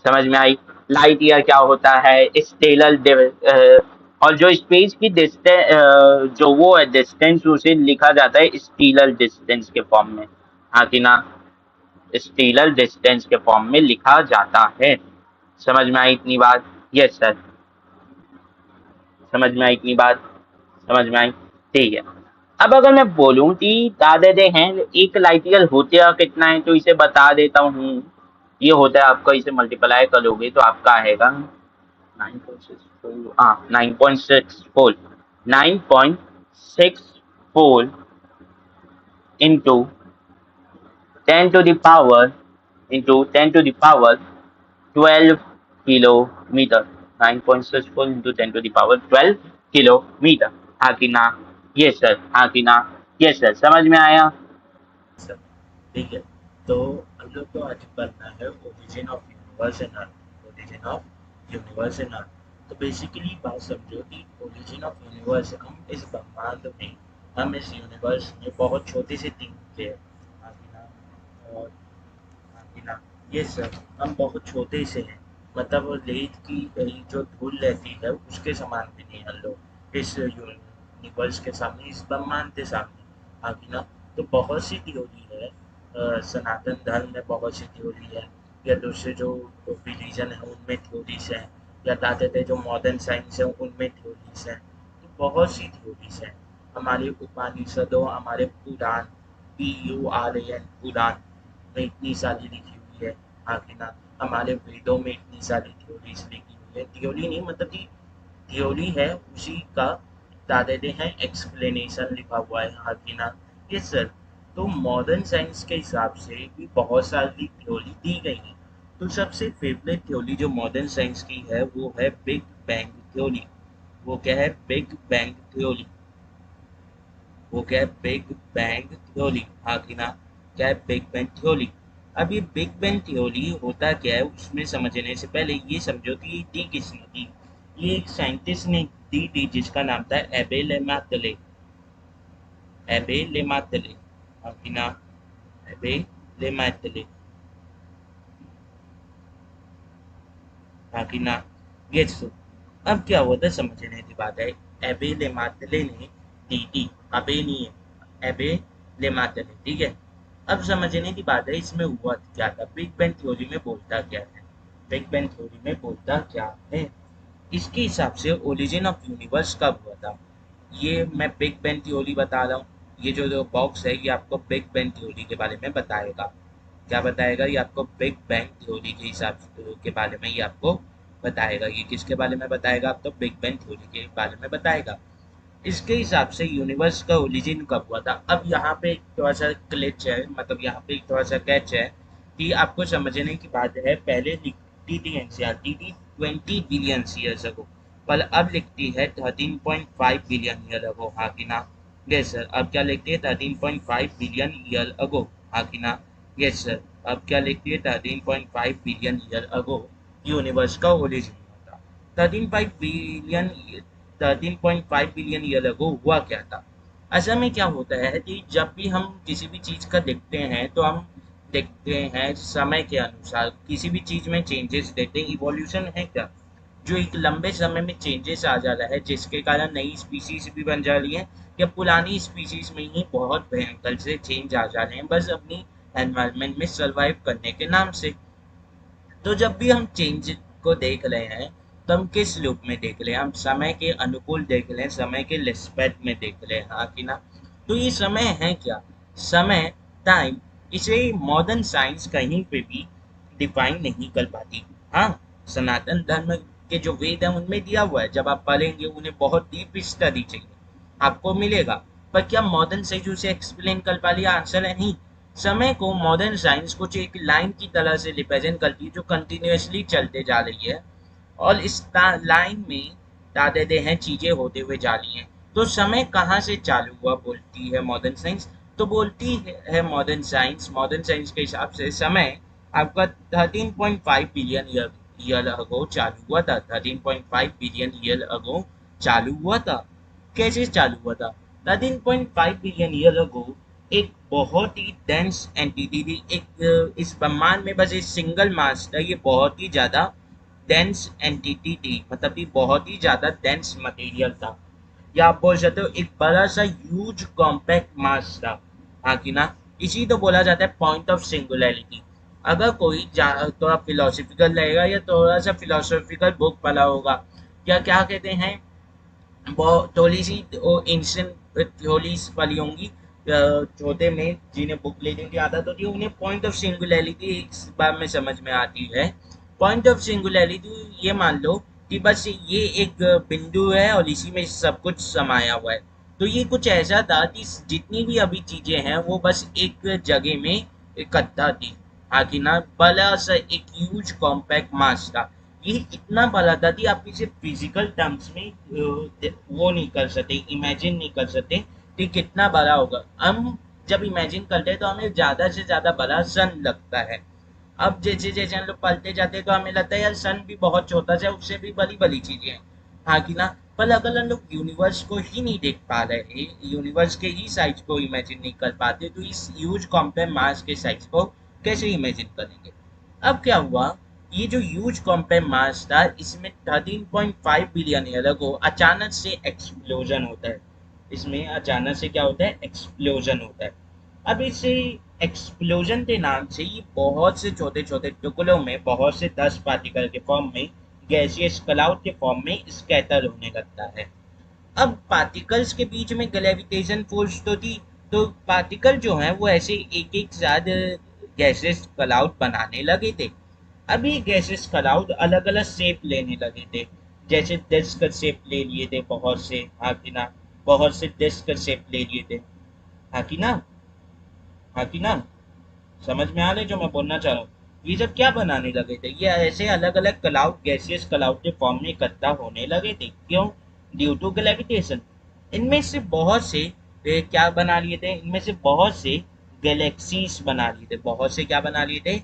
S1: समझ में आई? लाइट ईयर क्या होता है, स्टेलर और जो स्पेस की डिस्टेंस जो वो है डिस्टेंस, उसे लिखा जाता है स्टीलर डिस्टेंस के फॉर्म में, हाँ कि ना? स्टीलर डिस्टेंस के फॉर्म में लिखा जाता है। समझ में आई इतनी बात? Yes sir. समझ में आई इतनी बात? समझ में आई? ठीक है। अब अगर मैं बोलूं कि बता देते हैं एक लाइट ईयर होते कितना है, तो इसे बता देता हूँ। ये होता है आपका, इसे मल्टीप्लाई करोगे तो आपका आएगा 9.64, हाँ 9.64, 9.64 into 10 to the power 12 kilometre, 9.64 into 10 to the power 12 kilometre. हाँ कि ना? ये सर, हाँ कि ना? ये सर, समझ में आया?
S2: सर ठीक है। तो हम लोग को आज पढ़ना है origin of universe and earth. Origin of universe and earth. तो बेसिकली बात समझो कि ओरिजिन ऑफ यूनिवर्स, हम इस ब्रह्मांड में, हम इस यूनिवर्स में बहुत छोटे से दिन थे। हाँ कि ना? और हाँ कि ना? ये सर, हम बहुत छोटे से हैं। मतलब वो रेत की जो धूल रहती है उसके समान भी नहीं हम लोग इस यूनिवर्स के सामने, इस ब्रह्मांड के सामने। हाँ कि ना? तो बहुत सी थ्योरी है, सनातन धर्म में बहुत सी थ्योरी है, या दूसरे जो रिलीजन है उनमें थ्योरीज हैं, या कहते थे जो मॉडर्न साइंस है उनमें थ्योरीज हैं। तो बहुत सी थ्योरीज हैं। हमारे उपनिषदों, हमारे पुराण, PURAN, पुराण में इतनी सारी लिखी हुई है। हाँ कि ना? हमारे वेदों में इतनी सारी थ्योरीज लिखी हुई है। थ्योरी नहीं मतलब कि थ्योरी है उसी का बता देते हैं, एक्सप्लेनेशन लिखा हुआ है। हाँ कि ना? Yes sir. तो मॉडर्न साइंस के हिसाब से भी बहुत सारी थ्योरी दी गई है। तो सबसे फेवरेट थ्योरी जो मॉडर्न साइंस की है वो है बिग बैंग थ्योरी। वो क्या है? Big bang theory. वो क्या है? Big bang theory. हाँ कि ना? क्या है? Big bang theory. अब ये बिग बैंग थ्योरी होता क्या है उसमें समझने से पहले ये समझो कि ये दी किसने दी। ये एक साइंटिस्ट ने दी थी जिसका नाम था एबे लेमातले। एबे लेमातले। हाँ कि ना? एबे लेमातले। हाँ कि ना? ये सो अब क्या हुआ था समझने की बात है। एबे लेमातले ने दी थी। अबे नहीं है, एबे लेमातले। ठीक है। अब समझने की बात है इसमें हुआ क्या था, बिग बैंग थ्योरी में बोलता क्या है। बिग बैंग थ्योरी में बोलता क्या है, इसके हिसाब से ओरिजिन ऑफ यूनिवर्स कब हुआ था। ये मैं बिग बैंग थ्योरी बता रहा हूँ। ये जो बॉक्स है ये आपको बिग बैंग थ्योरी के बारे में बताएगा। क्या बताएगा? ये आपको बिग बैंग थ्योरी के हिसाब से के बारे में ये आपको बताएगा। ये किसके बारे में बताएगा? आप तो बिग बैंग थ्योरी के बारे में बताएगा। इसके हिसाब से यूनिवर्स का ओरिजिन कब हुआ था। अब यहाँ पे एक थोड़ा सा ग्लिच है, मतलब यहाँ पे एक थोड़ा सा कैच है कि आपको समझने की बात है। पहले लिखती थी एनसीईआरटी थी 20 बिलियन ईयर्स अगो, पर अब लिखती है 13.5 बिलियन ईयर अगो। हाँ कि ना? Yes sir. अब क्या लिखती है? 13.5 बिलियन ईयर अगो। हाँ कि ना? Yes sir. अब क्या लिखती है? 13.5 बिलियन ईयर अगो यूनिवर्स का ओरिजिन हुआ था। 13.5 बिलियन ईयर अगो हुआ क्या था। असल में क्या होता है कि जब भी हम किसी भी चीज़ का देखते हैं तो हम देखते हैं समय के अनुसार किसी भी चीज़ में चेंजेस देते हैं। इवोल्यूशन है क्या, जो एक लंबे समय में चेंजेस आ जा रहा है जिसके कारण नई स्पीशीज भी बन जा रही है, या पुरानी स्पीशीज में ही बहुत भयंकर से चेंज आ जा रहे हैं बस अपनी एनवायरनमेंट में सरवाइव करने के नाम से। तो जब भी हम चेंज को देख रहे हैं तो हम किस लूप में देख रहे हैं? हम समय के अनुकूल देख रहे हैं, समय के रिस्पेक्ट में देख रहे हैं। हाँ कि ना? तो ये समय है क्या? समय, टाइम, इसे मॉडर्न साइंस कहीं पे भी डिफाइन नहीं कर पाती। हाँ, सनातन धर्म के जो वेद हैं उनमें दिया हुआ है, जब आप पढ़ेंगे उन्हें बहुत डीप स्टडी चाहिए आपको मिलेगा। पर क्या मॉडर्न साइंस उसे एक्सप्लेन कर पा लिया? आंसर है नहीं। समय को मॉडर्न साइंस कुछ एक लाइन की तरह से रिप्रेजेंट करती है जो कंटिन्यूअसली चलते जा रही है, और इस लाइन में दादे हैं चीजें होते हुए जा रही हैं। तो समय कहाँ से चालू हुआ बोलती है मॉडर्न साइंस। तो बोलती है मॉडर्न साइंस के हिसाब से समय आपका 13.5 बिलियन ईयर अगो चालू हुआ था। 13.5 बिलियन ईयर अगो चालू हुआ था। कैसे चालू हुआ था? 13.5 बिलियन ईयर अगो एक बहुत ही डेंस एंटिटी थी। एक इस ब्रह्मांड में बस एक सिंगल मास था। ये बहुत ही ज्यादा डेंस एंटिटी थी, मतलब ये बहुत ही ज्यादा डेंस मटेरियल था, या आप बोल सकते हो एक बड़ा सा ह्यूज कॉम्पैक्ट मास था। हाँ कि ना? इसी तो बोला जाता है पॉइंट ऑफ सिंगुलैरिटी। अगर कोई थोड़ा फिलोसफिकल रहेगा या थोड़ा सा फिलोसफिकल बुक पढ़ा होगा, या क्या कहते हैं वो थोड़ी सी एंशियंट थ्योरीज वाली होंगी, छोटे में जिन्हें बुक रीडिंग की आदत होती है उन्हें पॉइंट ऑफ सिंगुलैरिटी इस बार में समझ में आती है। पॉइंट ऑफ सिंगुलैरिटी ये मान लो कि बस ये एक बिंदु है और इसी में सब कुछ समाया हुआ है। तो ये कुछ ऐसा था कि जितनी भी अभी चीजें हैं वो बस एक जगह में इकट्ठा थी। हाँ कि ना, बड़ा सा एक ह्यूज कॉम्पैक्ट मास था। ये इतना बड़ा था कि आप इसे फिजिकल टर्म्स में वो नहीं कर सकते, इमेजिन नहीं कर सकते कि कितना बड़ा होगा। हम जब इमेजिन करते हैं तो हमें ज्यादा से ज्यादा बड़ा सन लगता है। अब जैसे जैसे हम लोग पलते जाते हैं तो हमें लगता है यार सन भी बहुत छोटा सा है, उससे भी बड़ी बड़ी चीजें हैं। हाँ कि ना, पर अगर हम लोग यूनिवर्स को ही नहीं देख पा रहे, यूनिवर्स के ही साइज को इमेजिन नहीं कर पाते, तो इस ह्यूज कॉम्पैक्ट मास के साइज को कैसे इमेजिन करेंगे। अब क्या हुआ, ये जो ह्यूज कॉम्पैक्ट मास था इसमें 13.5 बिलियन ईयर अगो अचानक से एक्सप्लोजन होता है। इसमें अचानक से क्या होता है, एक्सप्लोजन होता है। अब इस एक्सप्लोजन के नाम से ये बहुत से छोटे छोटे टुकड़ों में बहुत से 10 पार्टिकल के फॉर्म में गैसियस क्लाउड के फॉर्म में स्कैटर होने लगता है। अब पार्टिकल्स के बीच में ग्रेविटेशन फोर्स तो थी, तो पार्टिकल जो है वो ऐसे एक एक साथ गैसेस क्लाउड बनाने लगे थे। अब ये गैसेस क्लाउड अलग अलग शेप लेने लगे थे। जैसे डिस्क शेप ले लिए थे बहुत से, हाँ कि ना, बहुत से डिस्क शेप ले लिए थे। हाँ कि ना, हाँ कि ना, समझ में आ रहे जो मैं बोलना चाह रहा हूँ। ये सब क्या बनाने लगे थे, ये ऐसे अलग अलग क्लाउड गैसियस क्लाउड के फॉर्म में इकट्ठा होने लगे थे। क्यों? Due to gravitation. इनमें से बहुत से क्या बना लिए थे, इनमें से बहुत से गैलेक्सीज बना लिए थे। बहुत से क्या बना लिए थे,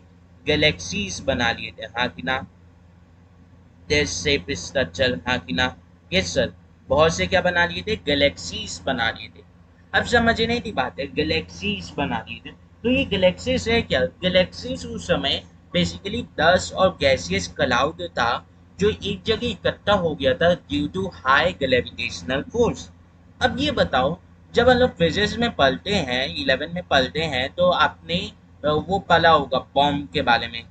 S2: गैलेक्सीज बना लिए थे। हाँ कि ना, देश शेप स्ट्रक्चर, हाँ कि ना, यस सर। बहुत से क्या बना लिए थे, गैलेक्सीज बना लिए थे। अब समझने की बात है, गैलेक्सीज बना लिए थे। तो ये गैलेक्सीज है क्या, गैलेक्सीज उस समय बेसिकली डस्ट और गैसियस क्लाउड था जो एक जगह इकट्ठा हो गया था due to high gravitational force. अब ये बताओ, जब हम लोग फिजिक्स में पढ़ते हैं, 11 में पढ़ते हैं, तो आपने वो पढ़ा होगा बॉम्ब के बारे में।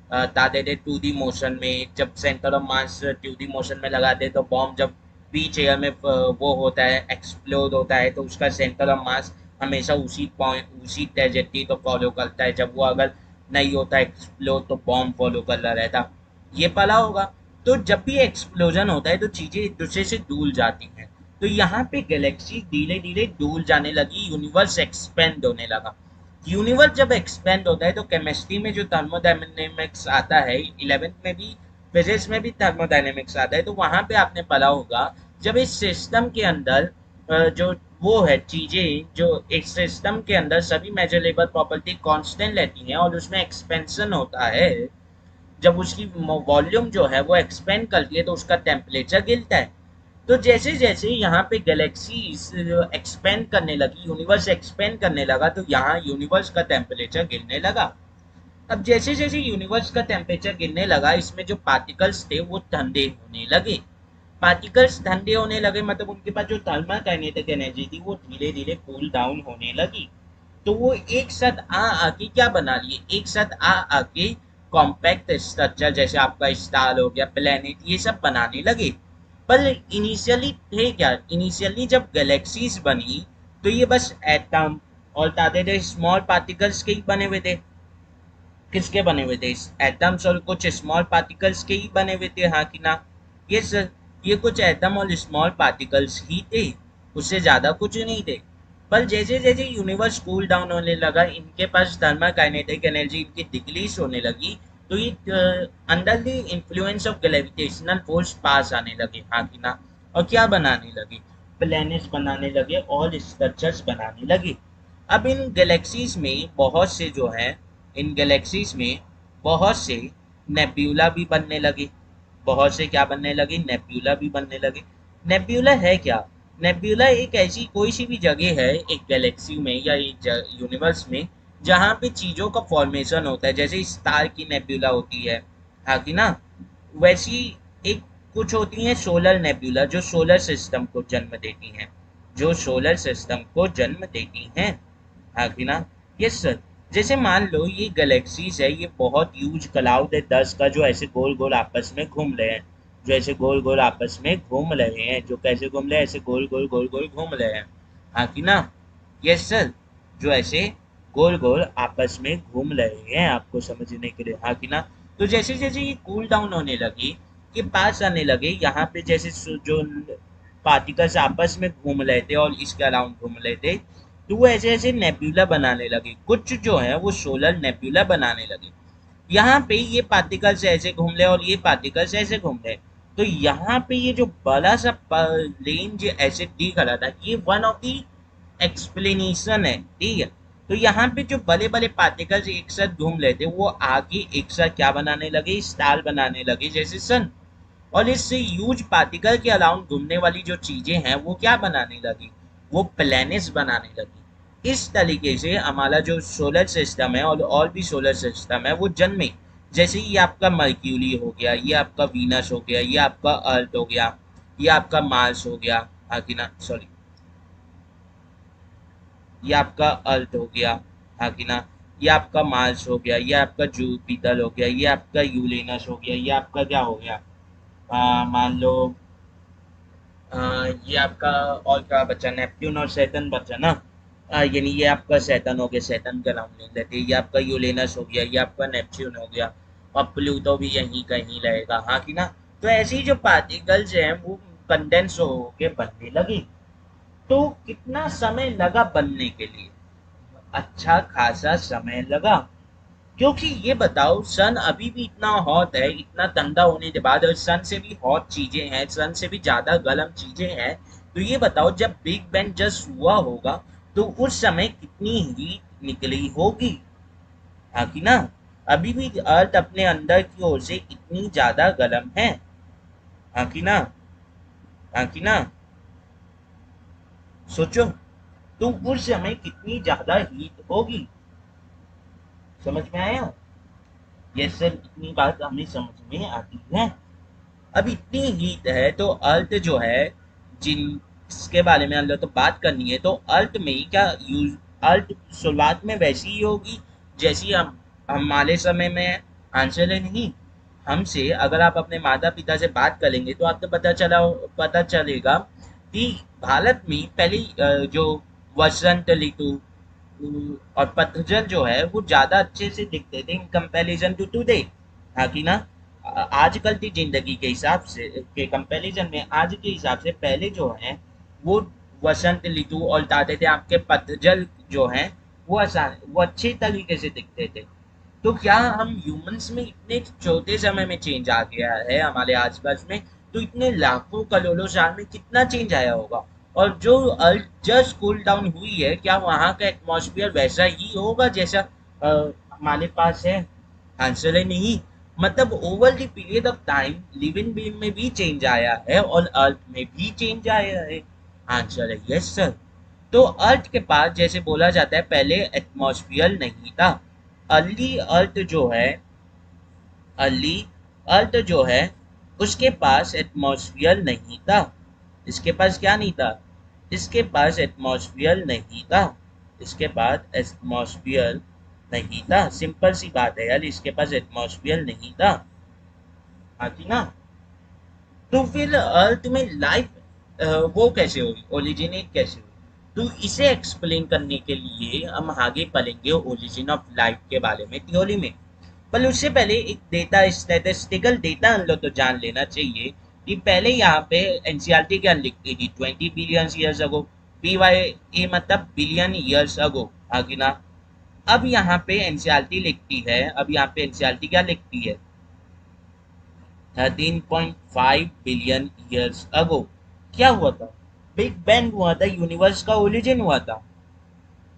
S2: दादे थे 2D मोशन में, जब centre of mass 2D motion में लगाते तो बॉम्ब जब बीच एयर में वो होता है, एक्सप्लोड होता है, तो उसका सेंटर ऑफ मास हमेशा उसी पॉइंट उसी ट्रेजेक्टरी को फॉलो करता है। जब वो अगर नहीं होता एक्सप्लोड तो बॉम्ब फॉलो कर रहा रहता, ये पढ़ा होगा। तो जब भी एक्सप्लोजन होता है तो चीजें एक दूसरे से दूर जाती हैं। तो यहाँ पे गैलेक्सी धीरे धीरे दूर जाने लगी, यूनिवर्स एक्सपेंड होने लगा। यूनिवर्स जब एक्सपेंड होता है तो केमिस्ट्री में जो थर्मोडायनेमिक्स आता है, 11th में भी फिजिक्स में भी थर्मोडायनेमिक्स आता है, तो वहां पे आपने पढ़ा होगा जब इस सिस्टम के अंदर जो वो है चीजें, जो एक सिस्टम के अंदर सभी मेजरेबल प्रॉपर्टी कांस्टेंट रहती हैं और उसमें एक्सपेंशन होता है, जब उसकी वॉल्यूम जो है वो एक्सपेंड करती है तो उसका टेम्परेचर गिरता है। तो जैसे जैसे यहाँ पे गैलेक्सी एक्सपेंड करने लगी, यूनिवर्स एक्सपेंड करने लगा, तो यहाँ यूनिवर्स का टेम्परेचर गिरने लगा। अब जैसे जैसे यूनिवर्स का टेम्परेचर गिरने लगा, इसमें जो पार्टिकल्स थे वो ठंडे होने लगे। पार्टिकल्स ठंडे होने लगे मतलब उनके पास जो थर्मल काइनेटिक एनर्जी थी वो धीरे धीरे कूल डाउन होने लगी। तो वो एक साथ आ आके क्या बना लिए, एक साथ आ आके कॉम्पैक्ट स्ट्रक्चर जैसे आपका स्टार हो गया, प्लेनेट, ये सब बनाने लगे। पर इनिशियली थे क्या, इनिशियली जब गैलेक्सीज बनी तो ये बस एटम और ताते थे स्मॉल पार्टिकल्स के ही बने हुए थे। किसके बने हुए थे, एटम्स और कुछ स्मॉल पार्टिकल्स के ही बने हुए थे। हाँ कि ना, ये सर, ये कुछ एटम और स्मॉल पार्टिकल्स ही थे, उससे ज्यादा कुछ नहीं थे। पर जैसे जैसे यूनिवर्स कूल डाउन होने लगा, इनके पास थर्मल काइनेटिक एनर्जी इनकी डिक्रीज होने लगी, तो ये under the influence of gravitational force पास आने लगे। हाँ कि ना, और क्या बनाने लगे, प्लैनेट्स बनाने लगे और स्ट्रक्चर्स बनाने लगे। अब इन गैलेक्सीज में बहुत से जो है, इन गैलेक्सीज में बहुत से नेब्यूला भी बनने लगे। बहुत से क्या बनने लगे, नेब्यूला भी बनने लगे। नेब्यूला है क्या, नेब्यूला एक ऐसी कोई सी भी जगह है एक गैलेक्सी में या एक यूनिवर्स में जहाँ पे चीजों का फॉर्मेशन होता है। जैसे स्टार की नेब्यूला होती है, हाँ कि ना, वैसी एक कुछ होती हैं सोलर नेब्यूला जो सोलर सिस्टम को जन्म देती हैं, जो सोलर सिस्टम को जन्म देती हैं। हाँ कि ना, यस सर। जैसे मान लो ये गैलेक्सीज है, ये बहुत ह्यूज क्लाउड है 10 का जो ऐसे गोल गोल आपस में घूम रहे हैं, जो ऐसे गोल गोल आपस में घूम रहे हैं, जो कैसे घूम रहे हैं, ऐसे गोल गोल गोल गोल घूम रहे हैं। हाँ कि ना, यस सर। जो ऐसे गोल गोल आपस में घूम रहे हैं, आपको समझने के लिए, हाँ कि ना। तो जैसे जैसे ये कूल डाउन होने लगी, के पास आने लगे, यहाँ पे जैसे जो पार्टिकल्स आपस में घूम रहे थे और इसके अराउंड घूम रहे थे, तो वो ऐसे ऐसे नेब्यूला बनाने लगे, कुछ जो है वो सोलर नेब्यूला बनाने लगे। यहाँ पे ये पार्टिकल्स ऐसे घूम रहे और ये पार्टिकल्स ऐसे घूम रहे। तो यहाँ पे ये जो बड़ा सा प्लेन जो ऐसे दिख रहा था, ये वन ऑफ दी एक्सप्लेनेशन है, ठीक है। तो यहाँ पे जो बड़े बड़े पार्टिकल्स एक साथ घूम रहे थे, वो आगे एक साथ क्या बनाने लगे, स्टार बनाने लगे जैसे सन। और इससे ह्यूज पार्टिकल के अराउंड घूमने वाली जो चीजें हैं वो क्या बनाने लगी, वो प्लैनेट्स बनाने लगी। इस तरीके से हमारा जो सोलर सिस्टम है और भी सोलर सिस्टम है वो जन्मे। जैसे ये आपका मर्क्यूरी हो गया, ये आपका वीनस हो गया, ये आपका अर्थ हो गया, ये आपका मार्स हो गया, हाँ कि ना, सॉरी, ये आपका अर्थ हो गया, हाँ कि ना, ये आपका मार्स हो गया, ये आपका जुपिटर हो गया, ये आपका यूरेनस हो गया, ये आपका क्या हो गया, मान लो ये आपका और क्या बचा, नेपट्यून और सैटर्न बचा ना। यानी ये आपका सैटर्न हो गया, सैटर्न का नाम नहीं लेते, ये आपका यूरेनस हो गया, ये आपका नेपच्यून हो गया, और प्लूटो भी यहीं कहीं रहेगा, हाँ कि ना। तो ऐसे ही जो पार्टिकल्स हैं वो कंडेंस हो के बनने लगे। तो कितना समय लगा बनने के लिए, अच्छा खासा समय लगा। क्योंकि ये बताओ, सन अभी भी इतना हॉट है, इतना ठंडा होने के बाद, और सन से भी हॉट चीजें हैं, सन से भी ज्यादा गर्म चीजें हैं। तो ये बताओ, जब बिग बैंग जस्ट हुआ होगा तो उस समय कितनी हीट निकली होगी, हाँ कि ना। अभी भी अर्थ अपने अंदर की ओर से कितनी ज्यादा गर्म है, हाँ कि ना, हाँ कि ना, सोचो। तो उस समय कितनी ज्यादा हीट होगी, समझ में आया। ये सर इतनी बात हमें समझ में आती है। अब इतनी हीट है तो अर्थ जो है, जिनके बारे में हम लोग तो बात करनी है, तो अर्थ में क्या यूज, अर्थ शुरुआत में वैसी ही होगी जैसी हम हमारे समय में है, आंसर है नहीं। हमसे अगर आप अपने माता पिता से बात करेंगे तो आपको पता चलेगा कि भारत में पहले जो वसंत ऋतु और पतझड़ जो है वो ज्यादा अच्छे से दिखते थे इन कंपैरिजन टू टुडे, हाँ कि ना। आजकल की जिंदगी के हिसाब से के कंपैरिजन में आज के हिसाब से पहले जो है वो वसंत ऋतु और दाते थे आपके पतझड़ जो है वो आसान, वो अच्छे तरीके से दिखते थे। तो क्या हम ह्यूमंस में इतने छोटे समय में चेंज आ गया है हमारे आसपास में, तो इतने लाखों करोड़ों साल में कितना चेंज आया होगा। और जो अर्थ जस्ट कूल डाउन हुई है, क्या वहाँ का एटमॉस्फेयर वैसा ही होगा जैसा हमारे पास है, आंसर है नहीं। मतलब over the period of time living being में भी चेंज आया है और अर्थ में भी चेंज आया है, आंसर है यस सर। तो अर्थ के पास जैसे बोला जाता है पहले एटमॉस्फेयर नहीं था। अर्ली अर्थ जो है, अर्ली अर्थ जो है उसके पास एटमॉस्फेयर नहीं था। इसके पास क्या नहीं था, इसके पास एटमॉस्फेयर नहीं था, इसके पास एटमॉस्फेयर नहीं था। सिंपल सी बात है यार, इसके पास एटमॉस्फेयर नहीं था, हाँ जी ना। तो फिर अर्थ में लाइफ वो कैसे हुई, ओरिजिनेट कैसे हुई। तो इसे एक्सप्लेन करने के लिए हम आगे पढ़ेंगे ओरिजिन ऑफ लाइफ के बारे में थ्योरी में। पर उससे पहले एक डेटा, स्टैटिस्टिकल डेटा हम लोग तो जान लेना चाहिए कि पहले यहाँ पे एनसीईआरटी क्या लिखती थी, 20 बिलियन ईयर्स अगो, BYA मतलब बिलियन ईयर्स अगो, आगे ना। अब यहाँ पे एनसीईआरटी लिखती है, अब यहाँ पे एनसीईआरटी क्या लिखती है, 13.5 बिलियन ईयर्स अगो क्या हुआ था, बिग बैंग हुआ था, यूनिवर्स का ओरिजिन हुआ था।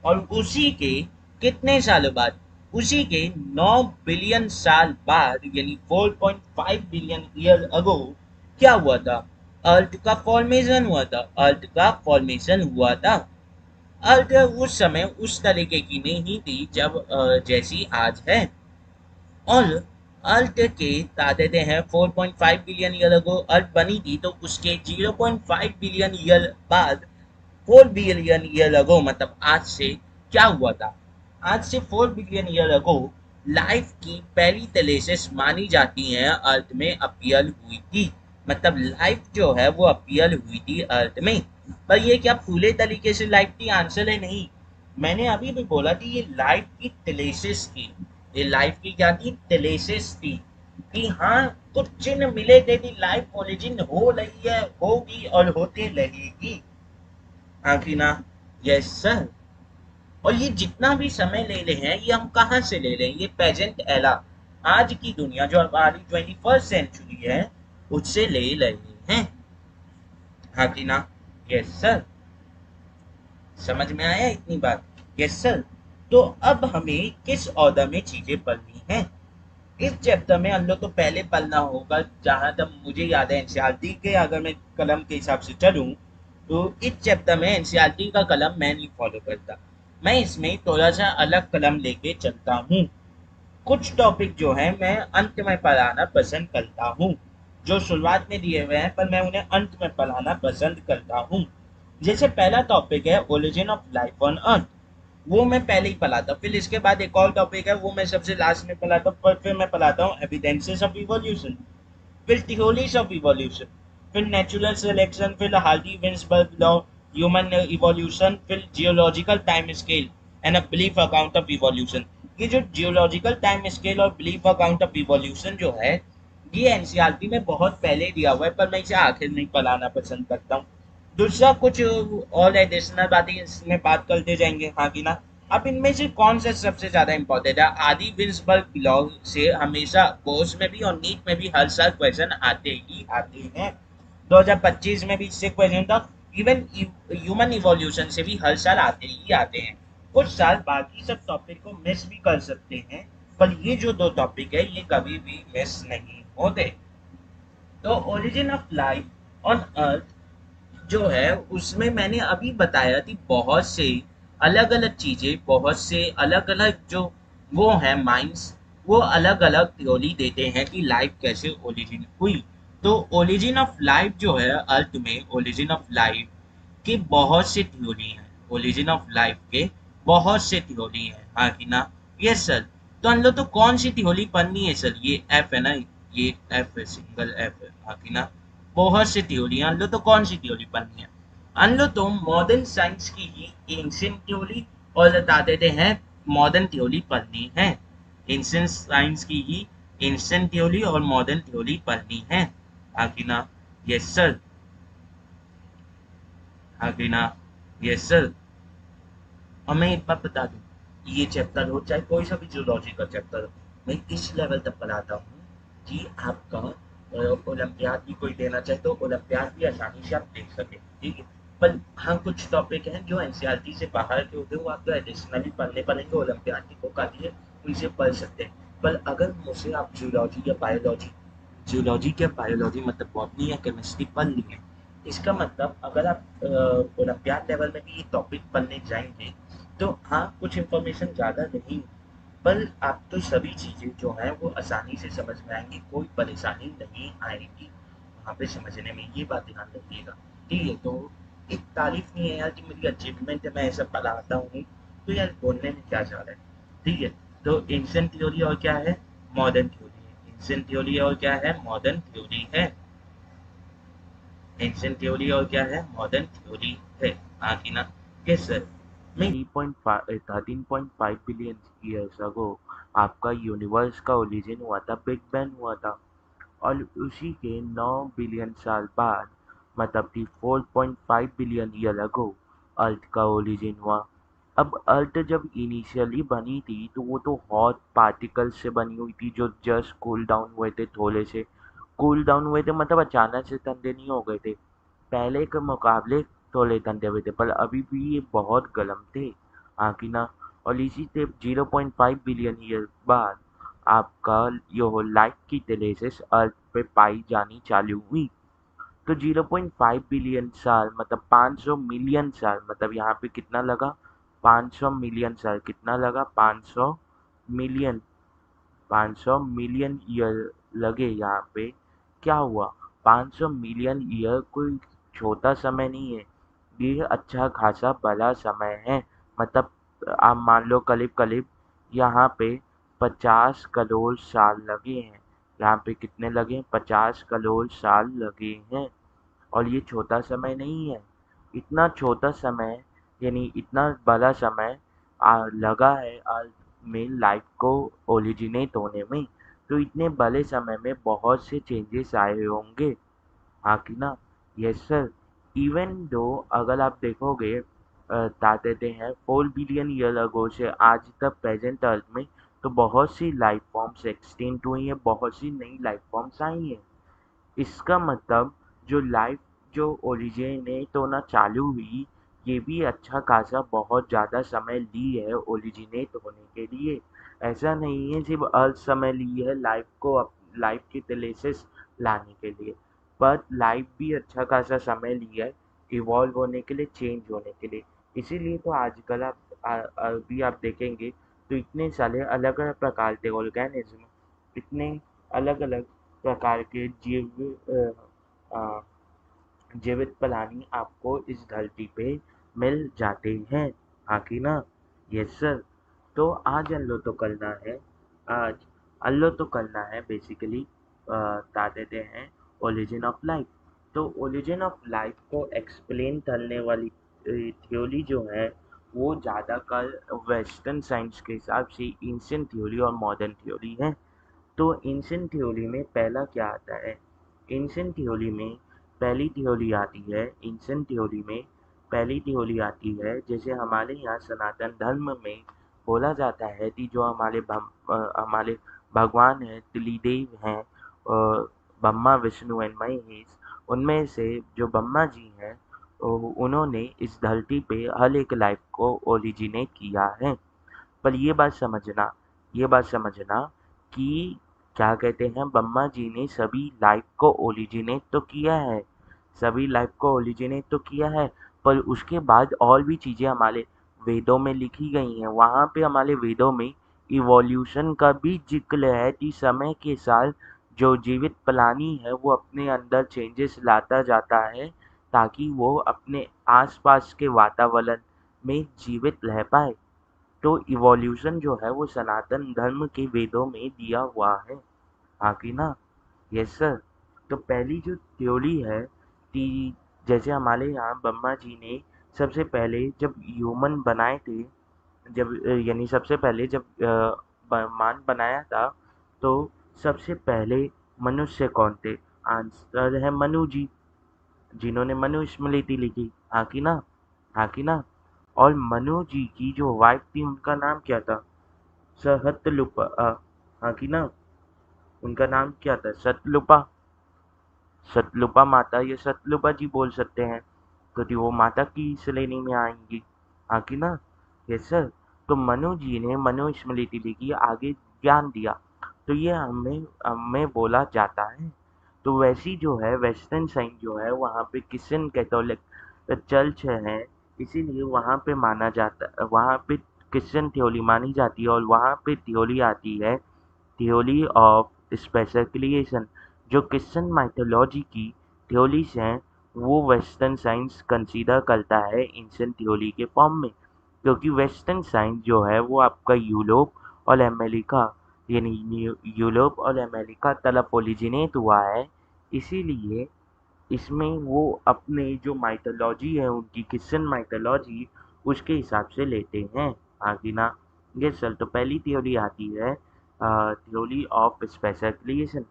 S2: और उसी के कितने सालों बाद, उसी के 9 बिलियन साल बाद, यानी 4.5 बिलियन ईयर अगो क्या हुआ था, अर्थ का फॉर्मेशन हुआ था, अर्थ का फॉर्मेशन हुआ था। अर्थ उस समय उस तरीके की नहीं थी जब जैसी आज है। और अर्थ के तादाद हैं 4.5 बिलियन ईयर अगो अर्थ बनी थी, तो उसके 0.5 बिलियन ईयर बाद 4 बिलियन ईयर अगो, मतलब आज से क्या हुआ था, आज से 4 बिलियन ईयर अगो लाइफ की पहली तलेसिस मानी जाती है अर्थ में अपीयर हुई थी। मतलब लाइफ जो है वो अपीयर हुई थी अर्थ में। पर ये क्या पूरे तरीके से लाइफ थी, आंसर है नहीं। मैंने अभी भी बोला कि ये लाइफ की थिलेसिस थी। ये लाइफ की क्या थी? थिलेसिस थी। कि हाँ, कुछ चिन्ह मिले थे कि लाइफ ओरिजिन हो रही है, होगी और होते रहेगी। हाँ कि ना? Yes sir. और ये जितना भी समय ले रहे हैं, ये हम कहाँ से ले रहे हैं? ये प्रेजेंट एला, आज की दुनिया जो हमारी 21st सेंचुरी है, उससे ले रहे हैं। हाँ कि ना? Yes sir. समझ में आया इतनी बात? Yes sir. तो अब हमें किस ऑर्डर में चीजें पढ़नी है? इस चैप्टर में हम लोग तो पहले पढ़ना होगा, जहां तक मुझे याद है एनसीईआरटी के, अगर मैं कलम के हिसाब से चलूं, तो इस चैप्टर में एनसीईआरटी का कलम मैं नहीं फॉलो करता। मैं इसमें थोड़ा सा अलग कलम लेके चलता हूँ। कुछ टॉपिक जो है मैं अंत में पढ़ाना पसंद करता हूँ, जो शुरुआत में दिए हुए हैं पर मैं उन्हें अंत में पढ़ाना पसंद करता हूँ। जैसे पहला टॉपिक है origin of life on earth, वो मैं पहले ही पढ़ाता हूँ। फिर इसके बाद एक और टॉपिक है, वो मैं सबसे लास्ट में पढ़ाता हूँ, पर फिर मैं पढ़ाता हूँ एविडेंसेस ऑफ इवोल्यूशन, फिर थियोरीज ऑफ इवोल्यूशन, फिर नेचुरल सिलेक्शन, फिर हार्डी विंसबर्ग लॉ, ह्यूमन इवोल्यूशन, फिर geological time scale and a belief account of evolution. ये जो जियोलॉजिकल टाइम स्केल और बिलीफ अकाउंट ऑफ इवोल्यूशन जो है, ये एनसीईआरटी में बहुत पहले दिया हुआ है, पर मैं इसे आखिर में पढ़ाना पसंद करता हूँ। दूसरा कुछ और एडिशनल बातें इसमें बात करते जाएंगे, हाँ कि ना? अब इनमें से कौन सा सबसे ज्यादा इंपॉर्टेंट है? आदि विंसबर्ग लॉ से हमेशा बोर्ड्स में भी और नीट में भी हर साल क्वेश्चन आते ही आते हैं। 2025 में भी इससे क्वेश्चन था। इवन ह्यूमन इवोल्यूशन से भी हर साल आते ही आते हैं। कुछ साल बाकी सब टॉपिक को मिस भी कर सकते हैं, पर ये जो दो टॉपिक है ये कभी भी मिस नहीं होते। तो origin of life on earth जो है, उसमें मैंने अभी बताया कि बहुत से अलग अलग चीजें, बहुत से अलग अलग जो वो है माइंड्स, वो अलग अलग थ्योरी देते हैं कि लाइफ कैसे ओरिजिन हुई। तो ओरिजिन ऑफ लाइफ जो है, अर्थ में ओरिजिन ऑफ लाइफ की बहुत से थ्योरी हैं। ओरिजिन ऑफ लाइफ के बहुत से थ्योरी हैं, हाँ कि ना? Yes sir. तो हम लोग तो कौन सी थ्योरी पढ़नी है सर? ये एफ है ना, ये एफ है, सिंगल एफ है, हाँ कि ना? बहुत सी थ्योरी है, हम लोग तो कौन सी थ्योरी पढ़नी है? हम लोग तो मॉडर्न साइंस की ही एंशियंट थ्योरी और बता देते हैं मॉडर्न थ्योरी पढ़नी है। एंशियंट साइंस की ही एंशियंट थ्योरी और मॉडर्न थ्योरी पढ़नी है, हाँ कि ना? Yes sir. हाँ कि ना? Yes sir. और मैं एक बात बता दूं, ये चैप्टर हो चाहे कोई सा भी जूलॉजी का चैप्टर हो, मैं इस लेवल तक पढ़ाता हूँ कि आपका ओलंपियाड भी कोई देना चाहे तो ओलंपियाड भी आसानी से आप दे सके, ठीक है? पर हाँ, कुछ टॉपिक हैं जो एनसीईआरटी से बाहर के होते हैं, वो आपको एडिशनली पढ़ने पड़ेंगे। ओलंपियाड की बुक आती है, उनसे पढ़ सकते हैं। पर अगर मुझे आप जूलॉजी या बायोलॉजी, जूलॉजी क्या बायोलॉजी मतलब बॉटनी या केमिस्ट्री पढ़नी है, इसका मतलब अगर आप ओलंपियाड लेवल में भी ये टॉपिक पढ़ने जाएंगे, तो हाँ, कुछ इन्फॉर्मेशन ज़्यादा नहीं, पर आपको सभी चीज़ें जो हैं वो आसानी से समझ में आएंगी, कोई परेशानी नहीं आएगी वहाँ पे समझने में। ये बात ध्यान रखिएगा, ठीक है? तो एक तारीफ नहीं है यार कि मेरी अचीवमेंट है, मैं ऐसा पढ़ाता हूँ, तो यार बोलने में क्या जा रहा है, ठीक है? तो एंशिएंट थ्योरी और क्या है? मॉडर्न थ्योरी है। एंशिएंट थ्योरी और क्या है? मॉडर्न थ्योरी है। एंशिएंट थ्योरी और क्या है? मॉडर्न थ्योरी है, हाँ कि ना? Yes sir. मैं
S1: 13.5 बिलियन ईयर्स अगो आपका यूनिवर्स का ओरिजिन हुआ था, बिग बैंग हुआ था। और उसी के 9 बिलियन साल बाद, मतलब कि 4.5 बिलियन ईयर अगो, अर्थ का ओरिजिन हुआ। अब अर्थ जब इनिशियली बनी थी तो वो तो हॉट पार्टिकल्स से बनी हुई थी, जो जस्ट कूल डाउन हुए थे, थोड़े से कूल डाउन हुए थे, मतलब अचानक से ठंडे नहीं हो गए थे, पहले के मुकाबले थोड़े ठंडे हुए थे, पर अभी भी ये बहुत गर्म थे, हाँ कि ना? और इसी से 0.5 बिलियन ईयर बाद आपका यो लाइफ की ट्रेसेस अर्थ पे पाई जानी चालू हुई। तो 0.5 बिलियन साल मतलब 500 मिलियन साल, मतलब यहाँ पे कितना लगा? 500 मिलियन साल। कितना लगा? 500 मिलियन। 500 मिलियन ईयर लगे यहाँ पे। क्या हुआ? 500 मिलियन ईयर कोई छोटा समय नहीं है, ये अच्छा खासा बड़ा समय है। मतलब आप मान लो करीब करीब यहाँ पे 50 करोड़ साल लगे हैं। यहाँ पे कितने लगे हैं? 50 करोड़ साल लगे हैं। और ये छोटा समय नहीं है, इतना छोटा समय
S3: यानी इतना बड़ा समय लगा है अर्थ में लाइफ को ओरिजिनेट होने में, तो इतने बड़े समय में बहुत से चेंजेस आए होंगे, हाँ कि ना? Yes sir. इवन दो अगर आप देखोगे बता देते हैं 4 बिलियन ईयर अगो से आज तक प्रेजेंट अर्थ में तो बहुत सी लाइफ फॉर्म्स एक्सटिंक्ट हुई हैं, बहुत सी नई लाइफ फॉर्म्स आई हैं। इसका मतलब जो लाइफ जो ओरिजिनेट होना चालू हुई, ये भी अच्छा खासा बहुत ज़्यादा समय ली है ओरिजिनेट होने के लिए। ऐसा नहीं है सिर्फ अर्थ समय ली है लाइफ को लाइफ के तलेसिस लाने के लिए, पर लाइफ भी अच्छा खासा समय लिया है इवॉल्व होने के लिए, चेंज होने के लिए। इसीलिए तो आजकल अभी आप देखेंगे तो इतने सारे अलग अलग प्रकार के ऑर्गेनिज्म, इतने अलग अलग प्रकार के जीवित प्राणी आपको इस धरती पे मिल जाते हैं, हाँ कि ना? Yes sir. तो आज अल्लो तो करना है, आज अल्लो तो करना है बेसिकली बता देते हैं ओरिजिन ऑफ लाइफ। तो ओरिजिन ऑफ लाइफ को एक्सप्लेन करने वाली थ्योरी जो है वो ज़्यादातर वेस्टर्न साइंस के हिसाब से एंशिएंट थ्योरी और मॉडर्न थ्योरी है। तो एंशिएंट थ्योरी में पहला क्या आता है? एंशिएंट थ्योरी में पहली थ्योरी आती है, एंशिएंट थ्योरी में पहली थ्योरी आती है, जैसे हमारे यहाँ सनातन धर्म में बोला जाता है कि जो हमारे भगवान हैं, त्रिदेव हैं, ब्रह्मा विष्णु एंड महेश, उनमें से जो ब्रह्मा जी हैं उन्होंने इस धरती पे हर एक लाइफ को ओरिजिनेट किया है। पर ये बात समझना कि क्या कहते हैं, ब्रह्मा जी ने सभी लाइफ को ओरिजिनेट तो किया है, सभी लाइफ को ओरिजिनेट तो किया है, पर उसके बाद और भी चीज़ें हमारे वेदों में लिखी गई हैं। वहाँ पे हमारे वेदों में इवोल्यूशन का भी जिक्र है कि समय के साथ जो जीवित प्राणी है वो अपने अंदर चेंजेस लाता जाता है ताकि वो अपने आसपास के वातावरण में जीवित रह पाए। तो इवोल्यूशन जो है वो सनातन धर्म के वेदों में दिया हुआ है, हाँ कि ना? Yes sir. तो पहली जो थ्योरी है कि जैसे हमारे यहाँ ब्रह्मा जी ने सबसे पहले जब ह्यूमन बनाए थे, जब यानी सबसे पहले जब ब्रह्मांड बनाया था, तो सबसे पहले मनुष्य कौन थे? आंसर है मनु जी, जिन्होंने मनुस्मृति लिखी, हाँ कि ना? हाँ कि ना? और मनु जी की जो वाइफ थी उनका नाम क्या था? सहतलुपा, हाँ कि ना? उनका नाम क्या था? सतलुपा। सतलुपा माता या सतलुपा जी बोल सकते हैं, क्योंकि वो माता की श्रेणी में आएंगी, हाँ कि ना? Yes sir. तो मनु जी ने मनुस्मृति लिखी, आगे ज्ञान दिया, तो ये हमें हमें बोला जाता है। तो वैसी जो है वेस्टर्न साइंस जो है वहाँ पे क्रिश्चियन कैथोलिक चर्च है, इसीलिए वहाँ पे माना जाता, वहाँ पे क्रिश्चियन थ्योरी मानी जाती है, और वहाँ पे थ्योरी आती है थ्योरी ऑफ स्पेशल क्रिएशन। जो क्रिश्चियन माइथोलॉजी की थ्योरीज हैं वो वेस्टर्न साइंस कंसीडर करता है एंशिएंट थ्योरी के फॉर्म में, क्योंकि वेस्टर्न साइंस जो है वो आपका यूरोप और अमेरिका, यानी यूरोप और अमेरिका तरफ ओरिजिनेट हुआ है। इसीलिए इसमें वो अपने जो माइथोलॉजी है उनकी क्रिश्चियन माइथोलॉजी उसके हिसाब से लेते हैं, हाँ कि ना? ये सर। तो पहली थ्योरी आती है थ्योरी ऑफ स्पेशल क्रिएशन।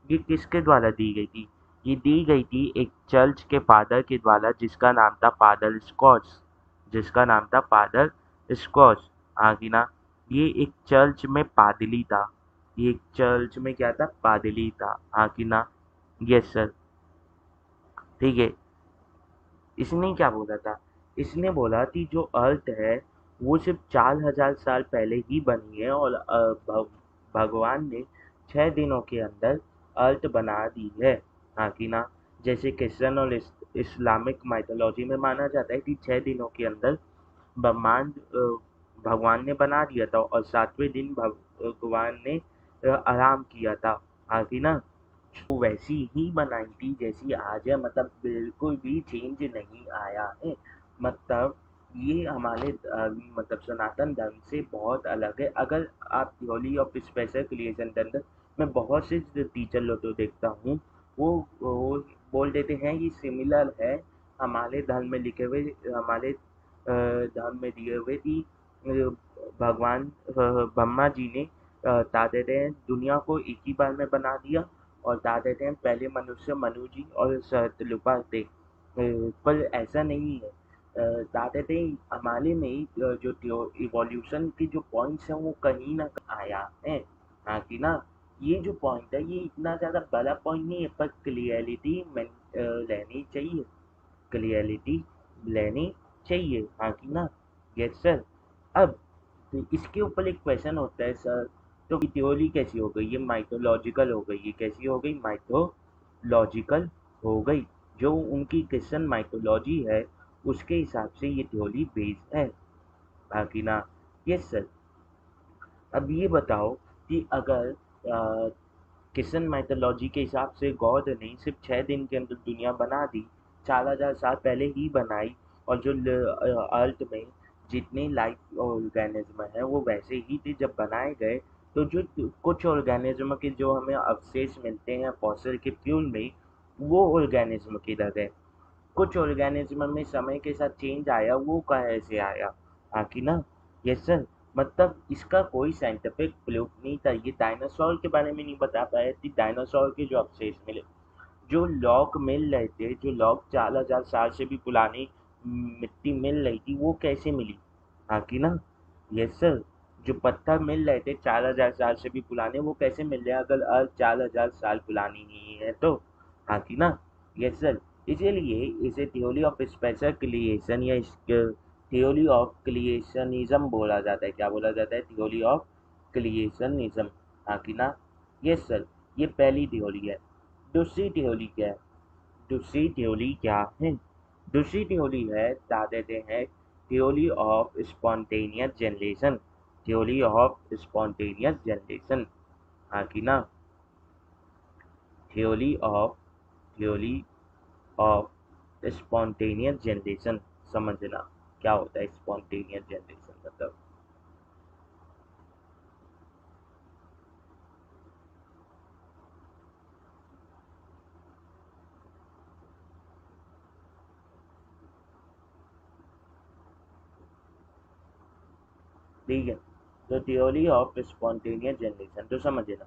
S3: ये किसके द्वारा दी गई थी? ये दी गई थी एक चर्च के फादर के द्वारा जिसका नाम था फादर स्कॉट्स, जिसका नाम था फादर स्कॉट्स, हाँ कि ना? ये एक चर्च में पादरी था, ये एक चर्च में क्या था? पादरी था, हाँ कि ना? Yes sir. ठीक है। इसने क्या बोला था? इसने बोला कि जो अर्थ है वो सिर्फ 4,000 साल पहले ही बनी है, और भगवान ने 6 दिनों के अंदर अर्थ बना दी है, हाँ कि ना? जैसे क्रिश्चियन और इस्लामिक माइथोलॉजी में माना जाता है कि 6 दिनों के अंदर ब्रह्मांड भगवान ने बना दिया था, और 7वें दिन भगवान ने आराम किया था, हाँ कि ना? वो वैसी ही बनाई थी जैसी आज है, मतलब बिल्कुल भी चेंज नहीं आया है। मतलब ये हमारे मतलब सनातन धर्म से बहुत अलग है। अगर आप थ्योरी ऑफ स्पेशल क्रिएशन के अंदर मैं बहुत से टीचर लोग तो देखता हूँ, वो बोल देते हैं ये सिमिलर है हमारे धर्म में लिखे हुए, हमारे धर्म में दिए हुए थी। भगवान ब्रह्मा जी ने ताकत है दुनिया को एक ही बार में बना दिया, और ताकत है पहले मनुष्य मनु जी और सहस्त्रलिपा थे। पर ऐसा नहीं है। ताकत है हमारे में जो इवोल्यूशन के जो पॉइंट्स हैं वो कहीं ना कहीं आया है। हाँ कि ना, ये जो पॉइंट है ये इतना ज़्यादा बड़ा पॉइंट नहीं है, पर क्लियरिटी लेनी चाहिए, क्लियरिटी लेनी चाहिए। हाँ कि ना। Yes sir. अब तो इसके ऊपर एक क्वेश्चन होता है सर, तो थ्योरी कैसी हो गई? ये माइथोलॉजिकल हो गई। ये कैसी हो गई? माइथोलॉजिकल हो गई। जो उनकी क्रिश्चियन माइथोलॉजी है उसके हिसाब से ये थ्योरी बेस्ड है। बाकी ना। Yes sir. अब ये बताओ कि अगर क्रिश्चियन माइथोलॉजी के हिसाब से गॉड ने सिर्फ 6 दिन के अंदर दुनिया बना दी, 4000 साल पहले ही बनाई, और जो अर्थ में जितने लाइफ ऑर्गेनिज्म है वो वैसे ही थे जब बनाए गए, तो जो कुछ ऑर्गेनिज्म के जो हमें अवशेष मिलते हैं फॉसिल के फ्यूल में, वो ऑर्गेनिज्म किधर है? कुछ ऑर्गेनिज्म में समय के साथ चेंज आया, वो कैसे आया? हाँ कि ना। Yes sir. मतलब इसका कोई साइंटिफिक प्रूफ नहीं था। ये डायनासोर के बारे में नहीं बता पाए कि डायनासोर के जो अवशेष मिले, जो लॉक मिल रहे थे, जो लॉक 4000 साल से भी पुरानी मिट्टी मिल रही थी, वो कैसे मिली? हाँ कि ना। Yes sir. जो पत्थर मिल रहे थे 4000 साल से भी पुराने, वो कैसे मिल रहे हैं अगर अर्थ 4000 साल पुरानी नहीं है तो? हाँ कि ना। Yes sir. इसीलिए इसे थ्योरी ऑफ स्पेशल क्रिएशन या थ्योरी ऑफ क्रिएशनिज्म बोला जाता है। क्या बोला जाता है? Theory of creationism. हाँ कि ना। Yes sir. ये पहली थ्योरी है। दूसरी थ्योरी क्या है? दूसरी थ्योरी क्या है? दूसरी थ्योरी है, बता देते हैं, theory of spontaneous generation. Theory of spontaneous generation. हाँ कि ना। Theory of spontaneous generation. समझना क्या होता है स्पॉन्टेनियस जनरेशन मतलब। ठीक है। तो थ्योरी ऑफ स्पॉन्टेनियस जनरेशन तो समझना।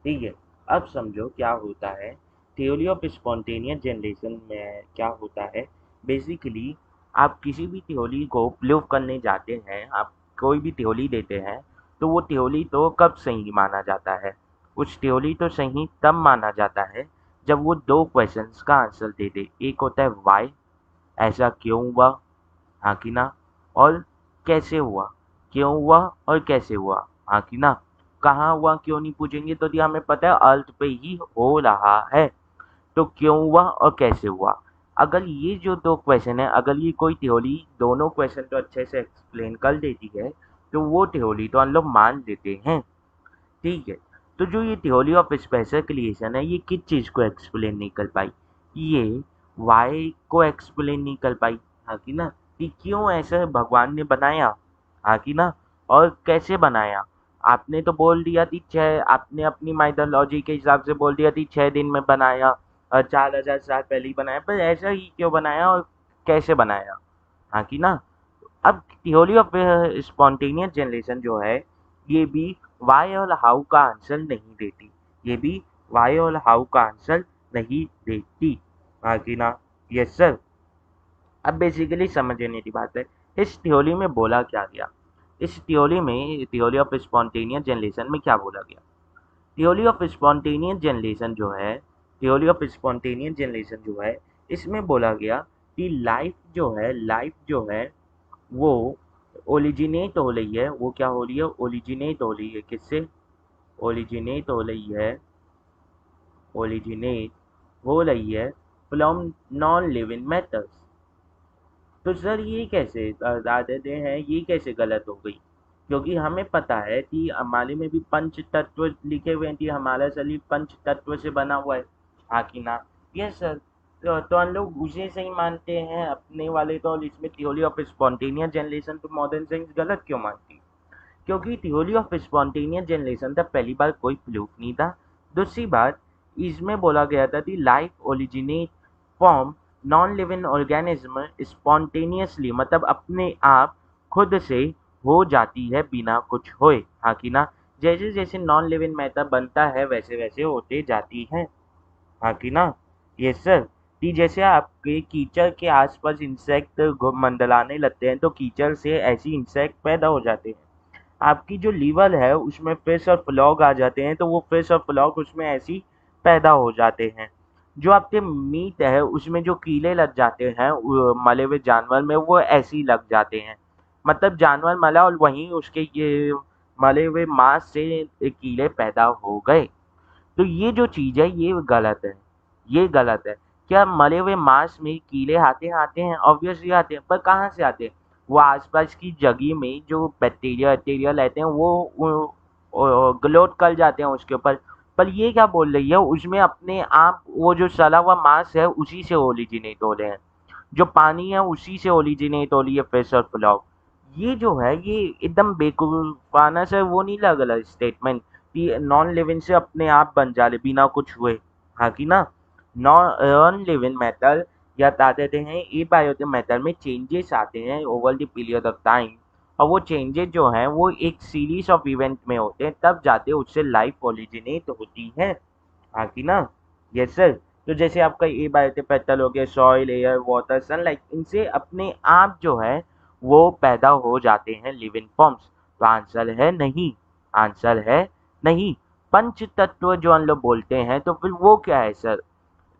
S3: ठीक है। अब समझो क्या होता है थ्योरी ऑफ स्पॉन्टेनियस जनरेशन में। क्या होता है बेसिकली, आप किसी भी थ्योरी को प्रूव करने जाते हैं, आप कोई भी थ्योरी देते हैं, तो वो थ्योरी तो कब सही माना जाता है? उस थ्योरी तो सही तब माना जाता है जब वो दो क्वेश्चंस का आंसर दे दे। एक होता है वाई, ऐसा क्यों हुआ? हाँ कि ना। और कैसे हुआ? क्यों हुआ और कैसे हुआ? हाँ कि ना। कहाँ हुआ क्यों नहीं पूछेंगे तो दिया हमें पता है अर्थ पे ही हो रहा है, तो क्यों हुआ और कैसे हुआ? अगर ये जो दो क्वेश्चन है, अगर ये कोई थ्योरी दोनों क्वेश्चन तो अच्छे से एक्सप्लेन कर देती है, तो वो थ्योरी तो हम लोग मान लेते हैं। ठीक है। तो जो ये थ्योरी ऑफ स्पेशल क्रिएशन है, ये किस चीज़ को एक्सप्लेन नहीं कर पाई? ये वाई को एक्सप्लेन नहीं कर पाई। हाँ कि ना। कि क्यों ऐसे भगवान ने बनाया? हाँ कि ना। और कैसे बनाया? आपने तो बोल दिया थी आपने अपनी माइथोलॉजी के हिसाब से बोल दिया थी 6 दिन में बनाया और 4000 साल पहले ही बनाया, पर ऐसा ही क्यों बनाया और कैसे बनाया? हाँ कि ना। अब थ्योरी ऑफ स्पॉन्टेनियस जनरेशन जो है, ये भी वाई और हाउ का आंसर नहीं देती। ये भी वाई और हाउ का आंसर नहीं देती। हाँ कि ना। Yes sir. अब बेसिकली समझने की बात है, इस थ्योरी में बोला क्या गया? इस थ्योरी में, थ्योरी ऑफ स्पॉन्टेनियस जनरेशन में क्या बोला गया? थ्योरी ऑफ स्पॉन्टेनियस जनरेशन जो है, थ्योरी ऑफ स्पॉन्टेनियस जनरेशन जो है, इसमें बोला गया कि लाइफ जो है वो ओरिजिनेट हो रही है। वो क्या हो रही है? ओरिजिनेट हो रही है। किससे ओरिजिनेट हो रही है? ओरिजिनेट हो रही है फ्रॉम नॉन लिविंग मैटर्स। तो सर ये कैसे बता देते हैं, ये कैसे गलत हो गई? क्योंकि हमें पता है कि हमारे में भी पंच तत्व लिखे हुए हैं कि हमारा शरीर पंच तत्व से बना हुआ है। हाँ कि ना। Yes sir. तो हम लोग उसे सही मानते हैं अपने वाले तो, और इसमें थ्योरी ऑफ स्पॉन्टेनियस जनरेशन तो मॉडर्न साइंस गलत क्यों मानती? क्योंकि थ्योरी ऑफ स्पॉन्टेनियस जनरेशन था पहली बार कोई प्रूफ नहीं था। दूसरी बात, इसमें बोला गया था कि life originate from non living organism spontaneously मतलब अपने आप खुद से हो जाती है बिना कुछ होए, हाँ कि ना। जैसे जैसे नॉन लिविंग मैटर बनता है वैसे वैसे होते जाती है, हाँ कि ना। Yes sir. कि जैसे आपके कीचड़ के आसपास इंसेक्ट मंडलाने लगते हैं तो कीचड़ से ऐसी इंसेक्ट पैदा हो जाते हैं। आपकी जो लीवर है उसमें फिश और फ्लॉग आ जाते हैं तो वो फिश और फ्लॉग उसमें ऐसी पैदा हो जाते हैं। जो आपके मीट है उसमें जो कीड़े लग जाते हैं मले हुए जानवर में वो ऐसे ही लग जाते हैं। मतलब जानवर मला और वहीं उसके ये मले हुए मांस से कीड़े पैदा हो गए। तो ये जो चीज़ है ये गलत है, ये गलत है। क्या मरे हुए मांस में कीड़े आते हैं, ऑब्वियसली आते हैं, पर कहाँ से आते हैं? वो आसपास की जगह में जो बैक्टीरिया वैक्टीरिया रहते हैं वो ग्लोट कर जाते हैं उसके ऊपर। पर ये क्या बोल रही है उसमें अपने आप वो जो सड़ा हुआ मांस है उसी से ओरिजिनेट हो रहे हैं, जो पानी है उसी से ओरिजिनेट हो रही है फिश और फ्लॉग। ये जो है ये एकदम बेवकूफाना से वो नहीं लग रहा स्टेटमेंट कि नॉन लिविंग से अपने आप बन जा रहे बिना कुछ हुए, हाँ कि ना। नॉन लिविंग मेटल या कहते हैं ए बायोटिक मेटल में चेंजेस आते हैं over the period of time, और वो चेंजेस जो हैं वो एक सीरीज ऑफ इवेंट में होते हैं तब जाते उससे लाइफ ओरिजिनेट होती है, हाँ कि ना। Yes sir. तो जैसे आपका ए बायोटिक हो गया, सॉइल एयर वाटर सनलाइट, इनसे अपने आप जो है वो पैदा हो जाते हैं लिविंग फॉर्म्स। तो आंसर है नहीं, आंसर है नहीं। पंच तत्व जो हम लोग बोलते हैं तो फिर वो क्या है सर?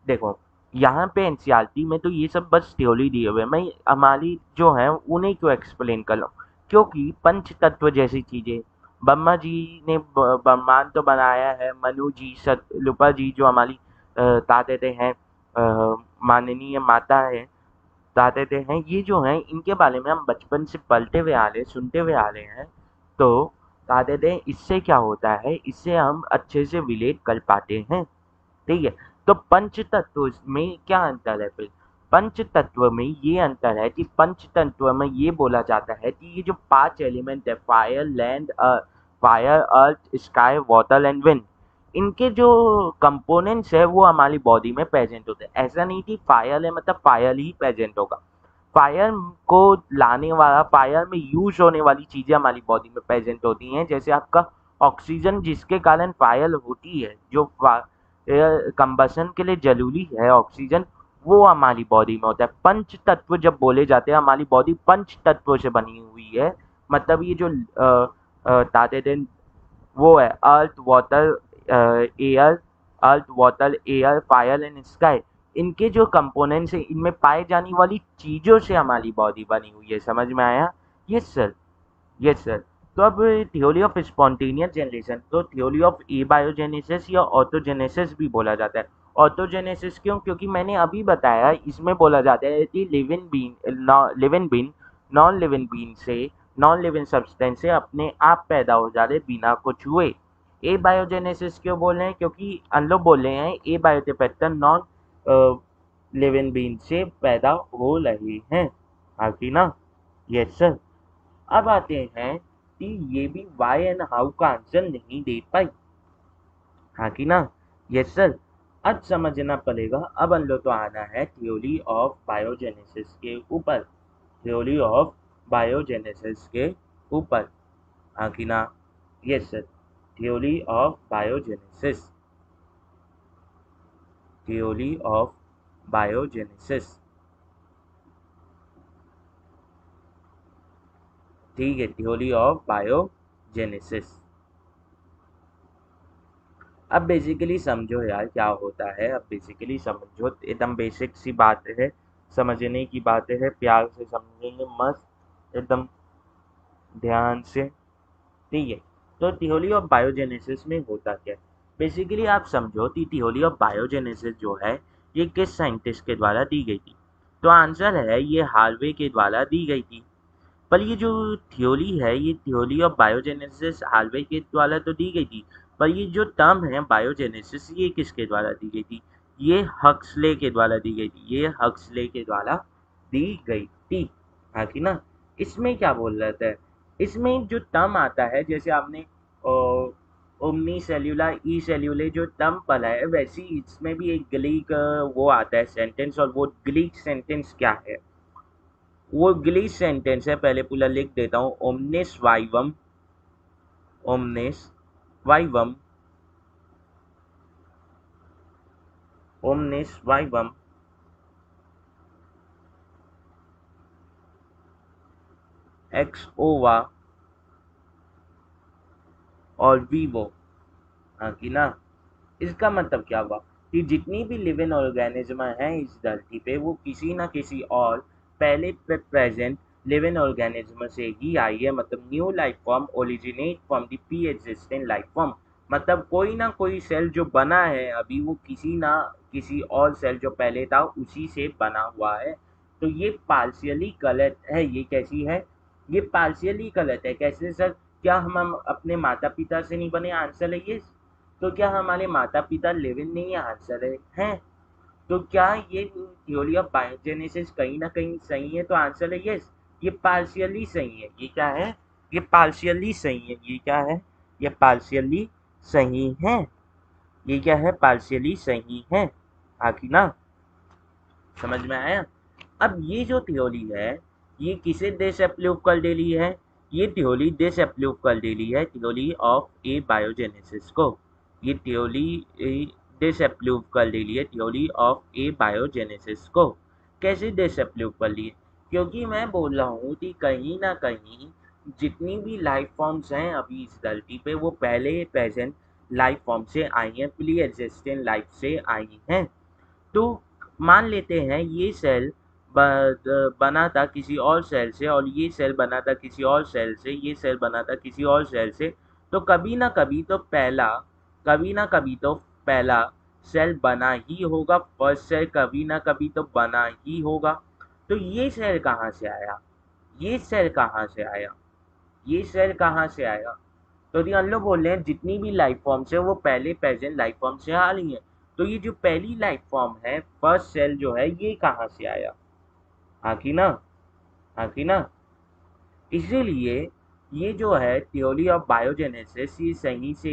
S3: देखो यहाँ पे एनसीईआरटी में तो ये सब बस थ्योरी दिए हुए हैं, मैं हमारी जो है उन्हीं को एक्सप्लेन कर रहा हूँ। क्योंकि पंच तत्व जैसी चीजें ब्रह्मा जी ने ब्रह्मांड तो बनाया है, मनु जी सतरूपा जी जो हमारी ताते हैं माननीय माता है, ताते हैं, ये जो हैं इनके बारे में हम बचपन से पढ़ते हुए आ रहे सुनते हुए आ रहे हैं। तो ताते हैं इससे क्या होता है, इससे हम अच्छे से रिलेट कर पाते हैं, ठीक है। तो पंच तत्व में क्या अंतर है फिर? पंच तत्व में ये अंतर है कि पंच तत्व में ये बोला जाता है कि ये जो पांच एलिमेंट है fire earth sky water and wind, इनके जो कंपोनेंट्स है वो हमारी बॉडी में प्रेजेंट होते हैं। ऐसा नहीं कि फायर है मतलब फायर ही प्रेजेंट होगा। फायर को लाने वाला फायर में यूज होने वाली चीजें हमारी बॉडी में प्रेजेंट होती हैं, जैसे आपका ऑक्सीजन जिसके कारण फायर होती है, जो कंबसन के लिए जरूरी है ऑक्सीजन, वो हमारी बॉडी में होता है। पंच तत्व जब बोले जाते हैं हमारी बॉडी पंच तत्वों से बनी हुई है, मतलब ये जो ताते दिन वो है earth water air, earth water air fire and sky, इनके जो कंपोनेंट्स हैं इनमें पाए जाने वाली चीजों से हमारी बॉडी बनी हुई है। समझ में आया? Yes sir, yes sir. तो अब थ्योरी ऑफ स्पॉन्टेनियस जनरेशन, तो थ्योरी ऑफ एबायोजेनेसिस या ऑटोजेनेसिस भी बोला जाता है। ऑटोजेनेसिस क्यों? क्योंकि मैंने अभी बताया इसमें बोला जाता है कि living being non living being से नॉन लिविंग सब्सटेंस से अपने आप पैदा हो जाते बिना कुछ हुए। ए बायोजेनेसिस क्यों बोल रहे हैं? क्योंकि हम लोग बोल रहे हैं ए बायोटिक नॉन लिविंग बीन से पैदा हो रहे हैं, हाँ कि ना। Yes sir. अब आते हैं कि ये भी वाई एंड हाउ का आंसर नहीं दे पाई, हाँ कि ना। Yes sir. अब समझना पड़ेगा, अब हम लोग तो आना है थ्योरी ऑफ बायोजेनेसिस के ऊपर, थ्योरी ऑफ बायोजेनेसिस के ऊपर, हाँ कि ना। Yes sir. Theory of biogenesis, theory of biogenesis, ठीक है, थ्योरी ऑफ बायोजेनेसिस। अब बेसिकली समझो यार क्या होता है, अब बेसिकली समझो, एकदम बेसिक सी बात है, समझने की बात है, प्यार से समझेंगे मस्त एकदम ध्यान से, ठीक है। तो थ्योरी ऑफ बायोजेनेसिस में होता क्या है? बेसिकली आप समझो कि थ्योरी ऑफ बायोजेनेसिस जो है ये किस साइंटिस्ट के द्वारा दी गई थी? तो आंसर है ये हार्वे के द्वारा दी गई थी। पर ये जो थ्योरी है ये थ्योरी ऑफ बायोजेनेसिस हार्वे के द्वारा तो दी गई थी, पर ये जो टर्म है बायोजेनेसिस ये किसके द्वारा दी गई थी? ये हक्सले के द्वारा दी गई थी, ये हक्सले के द्वारा दी गई थी, हाँ कि ना। इसमें क्या बोल रहा था? इसमें जो टर्म आता है जैसे आपने ओमनी सेल्यूलर ई सेल्यूलर जो टर्म पढ़ा है, वैसे ही इसमें भी एक ग्रीक वो आता है सेंटेंस, और वो ग्रीक सेंटेंस क्या है? वो ग्रीक सेंटेंस है, पहले पूरा लिख देता हूँ। Omnis vivum, omnis vivum, omnis vivum x ओवा और वीवो। हाँ कि ना? इसका मतलब क्या हुआ कि जितनी भी लिविंग ऑर्गेनिज्म है इस धरती पे, वो किसी ना किसी और पहले प्रेजेंट लिविंग ऑर्गेनिज्म से ही आई है। मतलब new life form originate from the pre existing life form. मतलब कोई ना कोई सेल जो बना है अभी, वो किसी ना किसी और सेल जो पहले था उसी से बना हुआ है। तो ये पार्शियली गलत है। ये कैसी है? ये पार्शियली गलत है। कैसे सर? क्या हम अपने माता पिता से नहीं बने? आंसर है ये। तो क्या हमारे माता पिता लिविंग नहीं है? आंसर है हैं। तो क्या ये थ्योरी ऑफ बायोजेनेसिस कहीं ना कहीं सही है? तो आंसर है यस। ये पार्शियली सही है। ये क्या है? ये पार्शियली सही है। ये क्या है? ये पार्शियली सही है। ये क्या है? पार्शियली सही है। आखिर ना, समझ में आया? अब ये जो थ्योरी है, ये किसे डिसअप्रूव कर डेली है? ये थ्योरी डिसअप्रूव कर डेली है, थ्योरी ऑफ ए बायोजेनेसिस को। ये थ्योरी डिसअप्रूव कर डेली है, थ्योरी ऑफ ए बायोजेनेसिस को। कैसे डिसअप्रूव कर लिए? क्योंकि मैं बोल रहा हूँ कि कहीं ना कहीं जितनी भी लाइफ फॉर्म्स हैं अभी इस धरती पे, वो पहले प्रेजेंट लाइफ फॉर्म से आई हैं, प्री एग्जिस्टेंट लाइफ से आई हैं। तो मान लेते हैं ये सेल बना था किसी और सेल से, और ये सेल बना था किसी और सेल से, ये सेल बना था किसी और सेल से। तो कभी ना कभी तो पहला सेल बना ही होगा। फर्स्ट सेल कभी ना कभी तो बना ही होगा। तो ये सेल कहाँ से आया? ये सेल कहाँ से आया? ये सेल कहाँ से आया? तो हम लोग बोल रहे हैं जितनी भी लाइफ फॉर्म्स है वो पहले प्रेजेंट लाइफ फॉर्म से आ रही है। तो ये जो पहली लाइफ फॉर्म है, फर्स्ट सेल जो है, ये कहाँ से आया? हाँ कि ना? हाँ कि ना? इसीलिए ये जो है थ्योरी ऑफ बायोजेनेसिस, ये सही से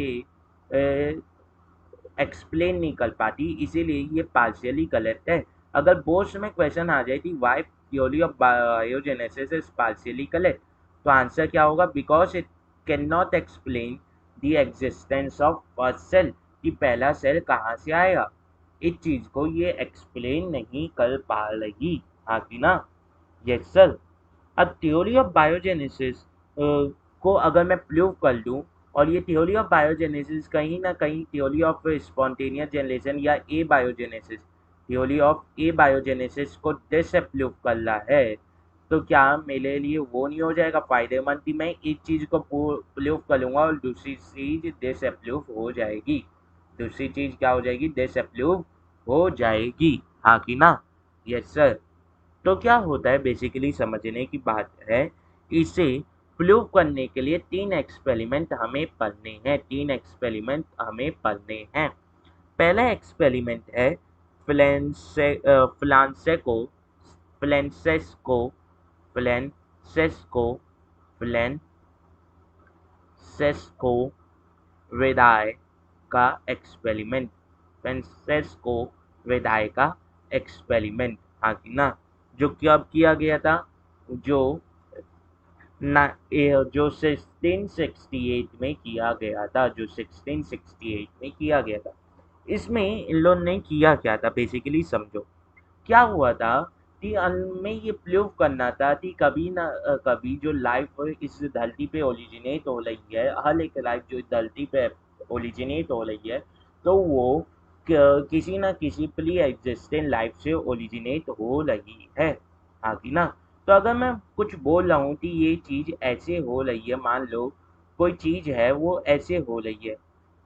S3: एक्सप्लेन नहीं कर पाती, इसीलिए ये पार्शियली गलत है। अगर बोर्ड्स में क्वेश्चन आ जाए कि why theory of biogenesis is partially गलत, तो आंसर क्या होगा? Because it can not explain the existence of first cell, कि पहला सेल कहाँ से आएगा। इस चीज को ये एक्सप्लेन नहीं कर पा रही। हाँ कि ना? Yes sir. अब थ्योरी ऑफ बायोजेनेसिस को अगर मैं प्रूव कर लूँ, और ये थ्योरी ऑफ बायोजेनेसिस कहीं ना कहीं थ्योरी ऑफ स्पॉन्टेनियस जनरेशन या abiogenesis, theory of abiogenesis को डिसअप्रूव कर रहा है, तो क्या मेरे लिए वो नहीं हो जाएगा फायदेमंद कि मैं एक चीज़ को प्रूव कर लूँगा और दूसरी चीज़ डिसअप्रूव हो जाएगी? दूसरी चीज़ क्या हो जाएगी? डिसअप्रूव हो जाएगी। हाँ कि ना? Yes sir. तो क्या होता है, बेसिकली समझने की बात है, इसे प्रूव करने के लिए 3 एक्सपेरिमेंट हमें पढ़ने हैं। 3 एक्सपेरिमेंट हमें पढ़ने हैं। पहला एक्सपेरिमेंट है फ्लांसेको फ्लेंसेस्को फ्लेंसेस्को फ्लेंसेस्को वेदाय का एक्सपेरिमेंट। फ्रांसेस्को वेदाय का एक्सपेरिमेंट। हाँ कि ना? जो कब किया गया था? जो जो 1668 में किया गया था, जो 1668 में किया गया था। इसमें इन लोगों ने किया क्या था, बेसिकली समझो। क्या हुआ था कि हमें ये प्रूव करना था कि कभी ना कभी जो लाइफ इस धरती पे ओरिजिनेट हो रही है, हर एक लाइफ जो इस धरती पे ओरिजिनेट हो रही है, तो वो किसी ना किसी प्री एग्जिस्टेंट लाइफ से ओरिजिनेट हो रही है। हाँ कि ना? तो अगर मैं कुछ बोल रहा हूँ कि ये चीज़ ऐसे हो रही है, मान लो कोई चीज़ है वो ऐसे हो रही है,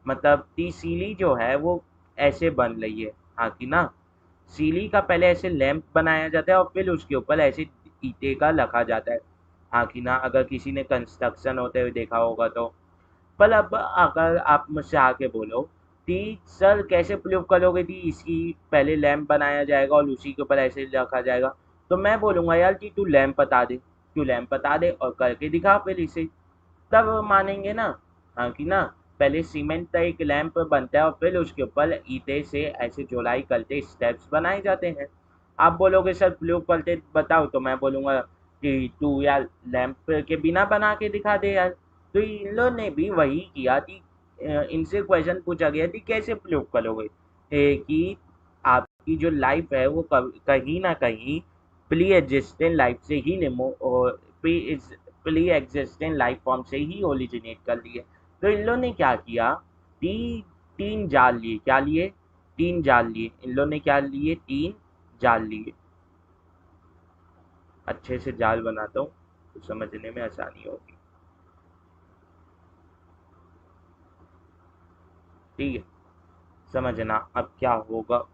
S3: मतलब कि सीली जो है वो ऐसे बन रही है। हाँ कि ना? सीली का पहले ऐसे लैंप बनाया जाता है और फिर उसके ऊपर ऐसे ईंटे का रखा जाता है। हाँ कि ना? अगर किसी ने कंस्ट्रक्शन होते हुए देखा होगा तो। पर अब अगर आप मुझसे आके बोलो कि सर कैसे प्रूव करोगे कि इसकी पहले लैंप बनाया जाएगा और उसी के ऊपर ऐसे रखा जाएगा, तो मैं बोलूँगा यार कि तू लैंप बता दे, तू लैंप बता दे और करके दिखा फिर इसे, तब मानेंगे ना। हाँ कि ना? पहले सीमेंट का एक लैंप बनता है और फिर उसके ऊपर ईंटे से ऐसे जोड़ाई करते स्टेप्स बनाए जाते हैं। आप बोलोगे सर प्रूव करते बताओ, तो मैं बोलूँगा कि तू यार लैंप के बिना बना के दिखा दे यार। तो इन लोगों ने भी वही किया कि इनसे क्वेश्चन पूछा गया कि कैसे प्रूव करोगे कि आपकी जो लाइफ है वो कहीं ना कहीं प्री एग्जिस्टेंट लाइफ से ही प्री एग्जिस्टेंट लाइफ फॉर्म से ही ओरिजिनेट कर ली है। तो इन लोगों ने क्या किया कि तीन जाल लिए। क्या लिए? तीन जाल लिए। इन लोगों ने क्या लिए? तीन जाल लिए। अच्छे से जाल बनाता हूँ तो समझने में आसानी होगी। ठीक है, समझना अब क्या होगा।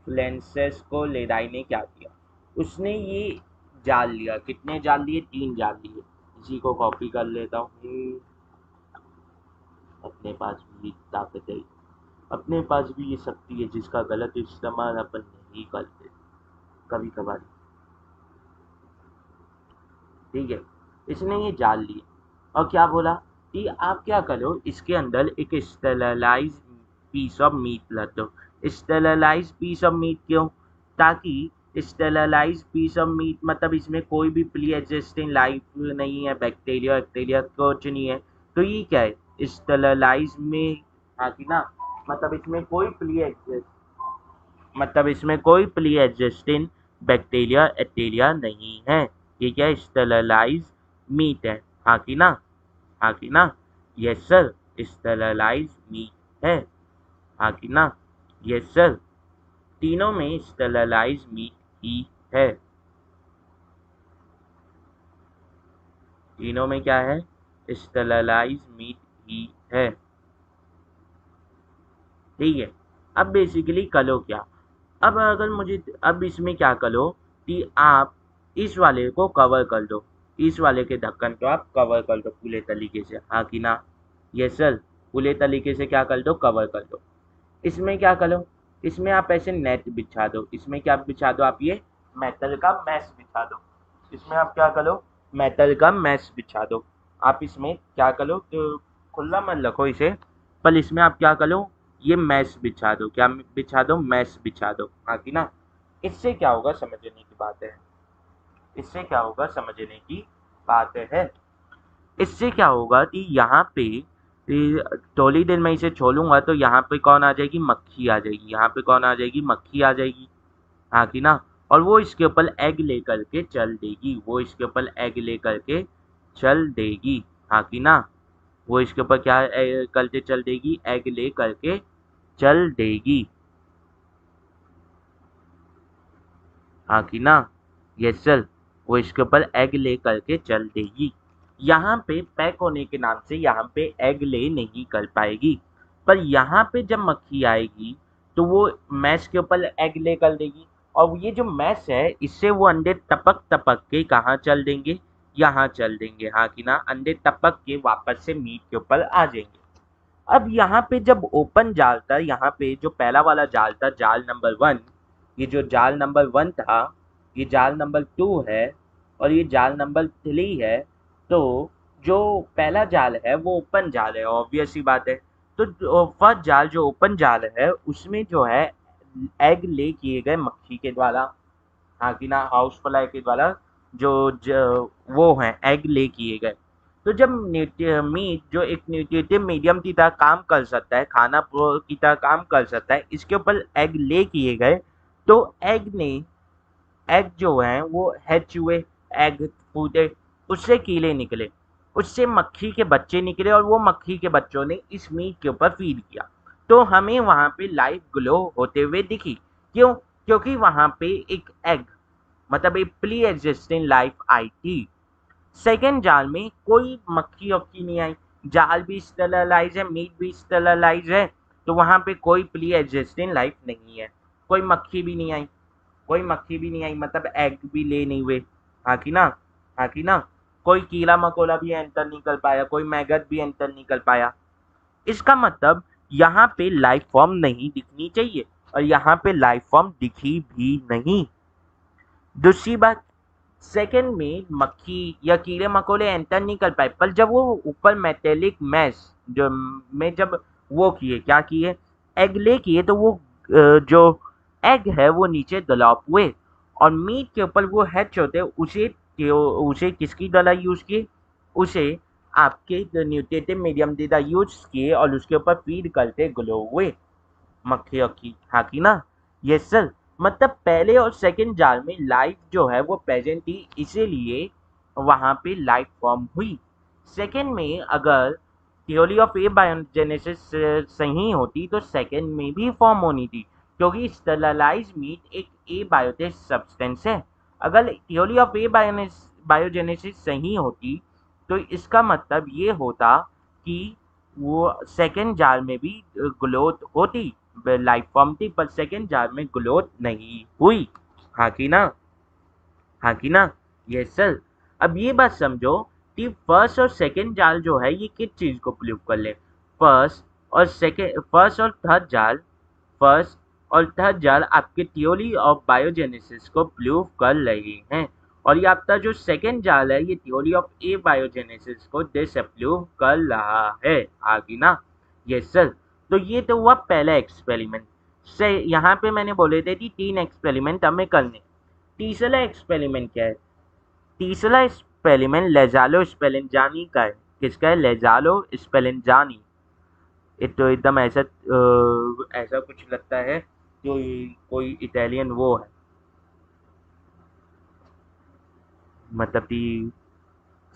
S3: फ्लेंसेस को लेराई ने क्या किया? उसने ये जाल लिया। कितने जाल लिए? तीन जाल लिए। इसी को कॉपी कर लेता हूँ। अपने पास भी ताकत है, अपने पास भी ये शक्ति है जिसका गलत इस्तेमाल अपन नहीं करते कभी कभार। ठीक है, इसने ये जाल ली और क्या बोला कि आप क्या करो, इसके अंदर एक स्टेरलाइज पीस ऑफ मीट रख दो। स्टेरलाइज पीस ऑफ मीट क्यों? ताकि स्टेरलाइज पीस ऑफ मीट मतलब इसमें कोई भी प्री एग्जिस्टिंग लाइफ नहीं है, बैक्टीरिया बैक्टीरिया कुछ नहीं है। तो ये क्या है? स्टेरलाइज में हाँ कि ना, मतलब इसमें कोई प्री एग्जिस्ट मतलब इसमें कोई प्री एग्जिस्टिंग बैक्टीरिया एक्टीरिया नहीं है। ये क्या? स्टेरलाइज मीट है। हाँ कि ना? हाँ कि ना? यस सर, स्टेरलाइज मीट है। हाँ कि ना? यस सर, तीनों में स्टेरलाइज मीट ही है। तीनों में क्या है? स्टेरलाइज मीट ही है। ठीक है, अब बेसिकली करो क्या? अब इसमें क्या करो कि आप इस वाले को कवर कर दो। इस वाले के ढक्कन को आप कवर कर दो पूरे तरीके से। हाँ कि ना? यस सर, पूरे तरीके से क्या कर दो? कवर कर दो। इसमें क्या करो? इसमें आप ऐसे नेट बिछा दो। इसमें क्या बिछा दो आप? ये मेटल का मैश बिछा दो। इसमें आप क्या करो? मेटल का मैश बिछा दो। आप इसमें क्या करो तो खुला मत रखो इसे, पर इसमें आप क्या करो? ये मैश बिछा दो। क्या बिछा दो? मैश बिछा दो। हाँ कि ना? इससे क्या होगा समझने की बात है। इससे क्या होगा समझने की बात है। इससे क्या होगा कि यहाँ पे थोड़ी देर में इसे छोड़ूंगा तो यहाँ पे कौन आ जाएगी? मक्खी आ जाएगी। यहाँ पे कौन आ जाएगी? मक्खी आ जाएगी। हाँ कि ना? और वो इसके ऊपर एग लेकर के चल देगी। वो इसके ऊपर एग लेकर के चल देगी। हाँ कि ना? वो इसके ऊपर क्या करके चल देगी? एग ले करके चल देगी। हाँ कि ना? यस सर, वो इसके ऊपर एग ले करके चल देगी। यहाँ पे पैक होने के नाम से यहाँ पे एग ले नहीं कर पाएगी, पर यहाँ पे जब मक्खी आएगी तो वो मैश के ऊपर एग ले कर देगी। और ये जो मैश है इससे वो अंडे टपक टपक के कहाँ चल देंगे? यहाँ चल देंगे। हाँ कि ना? अंडे टपक के वापस से मीट के ऊपर आ जाएंगे। अब यहाँ पे जब ओपन जाल था, यहाँ पे जो पहला वाला जाल था, जाल नंबर 1, ये जो जाल नंबर 1 था, ये जाल नंबर 2 है और ये जाल नंबर 3 है। तो जो पहला जाल है वो ओपन जाल है, ऑब्वियस सी बात है। तो फर्स्ट जाल जो ओपन जाल है उसमें जो है एग ले किए गए मक्खी के द्वारा। हाँ कि ना? हाउस फ्लाई के द्वारा वो हैं एग ले किए गए। तो जब मीट जो एक न्यूट्रिटिव मीडियम की तरह काम कर सकता है, खाना की तरह काम कर सकता है, इसके ऊपर एग ले किए गए। तो एग जो है वो हैच हुए, एग फूटे, उससे कीड़े निकले, उससे मक्खी के बच्चे निकले और वो मक्खी के बच्चों ने इस मीट के ऊपर फीड किया। तो हमें वहाँ पे लाइफ ग्लो होते हुए दिखी। क्यों? क्योंकि वहाँ पे एक एग मतलब एक प्री एग्जिस्टिंग लाइफ आई थी। सेकेंड जाल में कोई मक्खी वक्खी नहीं आई, जाल भी स्टेरलाइज है, मीट भी स्टेरलाइज है, तो वहां पे कोई प्री एग्जिस्टिंग लाइफ नहीं है, कोई मक्खी भी नहीं आई, कोई मक्खी भी नहीं आई, मतलब एग भी ले नहीं हुए। हाँ कि ना, हाँ कि ना, कोई कीड़ा मकोड़ा भी एंटर नहीं कर पाया, कोई मैगट भी एंटर नहीं कर पाया। इसका मतलब यहाँ पे लाइफ फॉर्म नहीं दिखनी चाहिए, और यहाँ पे लाइफ फॉर्म दिखी भी नहीं। दूसरी बात, सेकंड में मक्खी या कीड़े मकोड़े एंटर नहीं कर पाए, पर जब वो ऊपर मेटेलिक मैश जो में जब वो किए, क्या किए, एग ले किए, तो वो जो एग है वो नीचे डलॉप हुए, और मीट के ऊपर वो हैच होते, उसे किसकी तरह यूज किए, उसे आपके न्यूट्रिटिव मीडियम द्वारा यूज किए, और उसके ऊपर फीड करते ग्लो हुए मक्खी वक्खी। हाँ कि ना, यस सर। मतलब पहले और सेकंड जाल में लाइफ जो है वो प्रेजेंट थी, इसीलिए वहां पे लाइफ फॉर्म हुई। सेकंड में अगर थ्योरी ऑफ एबायोजेनेसिस सही होती तो सेकंड में भी फॉर्म होनी थी, क्योंकि स्टेरलाइज मीट एक एबायोटिक सब्सटेंस है। अगर थ्योरी ऑफ बायोजेनेसिस सही होती तो इसका मतलब ये होता कि वो सेकंड जाल में भी ग्रोथ होती, लाइफ फॉर्म थी, पर सेकंड जाल में ग्रोथ नहीं हुई। हाँ कि ना, हाँ कि ना, यस सर। अब ये बात समझो कि फर्स्ट और सेकंड जाल जो है ये किस चीज को प्रूव कर ले, फर्स्ट और थर्ड जाल, फर्स्ट और थर्ड जाल आपके थ्योरी ऑफ बायोजेनेसिस को प्रूव कर रहे हैं, और ये आपका जो सेकंड जाल है ये थ्योरी ऑफ ए बायोजेनेसिस को डिसअप्रूव कर रहा है। आगे ना, यस सर। तो ये तो हुआ पहला एक्सपेरिमेंट से, यहाँ पे मैंने बोले थे कि 3 एक्सपेरिमेंट हमें करने। तीसरा एक्सपेरिमेंट क्या है, तीसरा एक्सपेरिमेंट लेजालो स्पेलेंजानी का है। किसका है, लेजालो स्पेलेंजानी। ये तो एकदम ऐसा ऐसा कुछ लगता है जो कोई इटालियन वो है, मतलब कि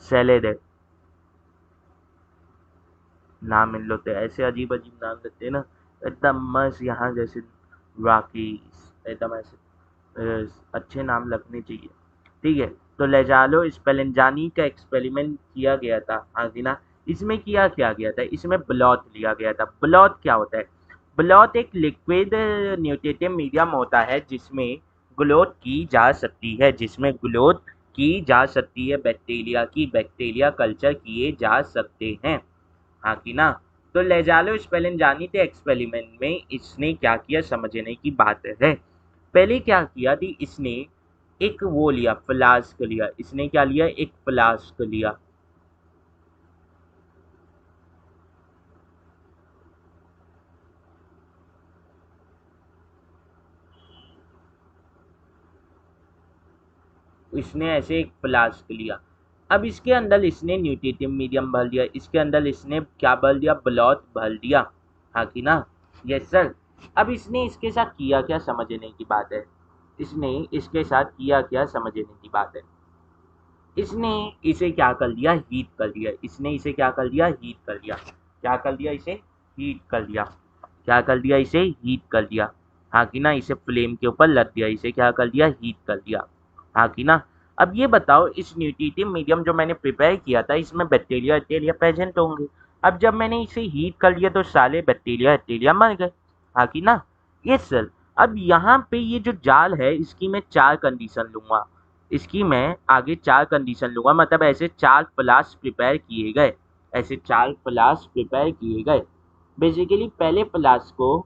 S3: सैलेड है, नाम इन लोग तो ऐसे अजीब अजीब नाम देते हैं ना, एकदम मस्त यहाँ जैसे रॉकी, एकदम ऐसे अच्छे नाम लगने चाहिए। ठीक है, तो लेजालो स्पेलेंजानी का एक्सपेरिमेंट किया गया था। हाँ जी ना, इसमें किया क्या गया था, इसमें ब्लॉथ लिया गया था। ब्लॉथ क्या होता है, ब्लॉथ एक लिक्विड न्यूट्रिटिव मीडियम होता है जिसमें ग्रोथ की जा सकती है, जिसमें ग्रोथ की जा सकती है, बैक्टीरिया की, बैक्टीरिया कल्चर किए जा सकते हैं। हाँ कि ना, तो लेजालो स्पेलेंजानी के एक्सपेरिमेंट में इसने क्या किया समझने की बात है। पहले क्या किया थी, इसने एक वो लिया, फ्लास्क लिया, इसने क्या लिया, एक फ्लास्क लिया, इसने ऐसे एक फ्लास्क लिया। अब इसके अंदर इसने न्यूट्रिटिव मीडियम भर दिया, इसके अंदर इसने क्या भर दिया, ब्लॉथ भर दिया। हाँ कि ना, यस सर। अब इसने इसके साथ किया क्या समझने की बात है, इसने इसके साथ किया क्या समझने की बात है। इसने इसे क्या कर दिया, हीट कर दिया, इसने इसे क्या कर दिया, हीट कर दिया, क्या कर दिया, इसे हीट कर दिया, क्या कर दिया, इसे हीट कर दिया। हाँ कि ना, इसे फ्लेम के ऊपर लग दिया, इसे क्या कर दिया, हीट कर दिया। हाँ कि ना। अब ये बताओ, इस न्यूट्रिटिव मीडियम जो मैंने प्रिपेयर किया था इसमें बैक्टीरिया बैक्टीरिया प्रेजेंट होंगे। अब जब मैंने इसे हीट कर लिया तो सारे बैक्टीरिया बैक्टीरिया मर गए। हाँ कि ना, यस सर। अब यहाँ पे ये जो जाल है इसकी मैं 4 कंडीशन लूंगा, इसकी मैं आगे 4 कंडीशन लूंगा, मतलब ऐसे 4 फ्लास्क प्रिपेयर किए गए, ऐसे 4 फ्लास्क प्रिपेयर किए गए। बेसिकली पहले फ्लास्क को,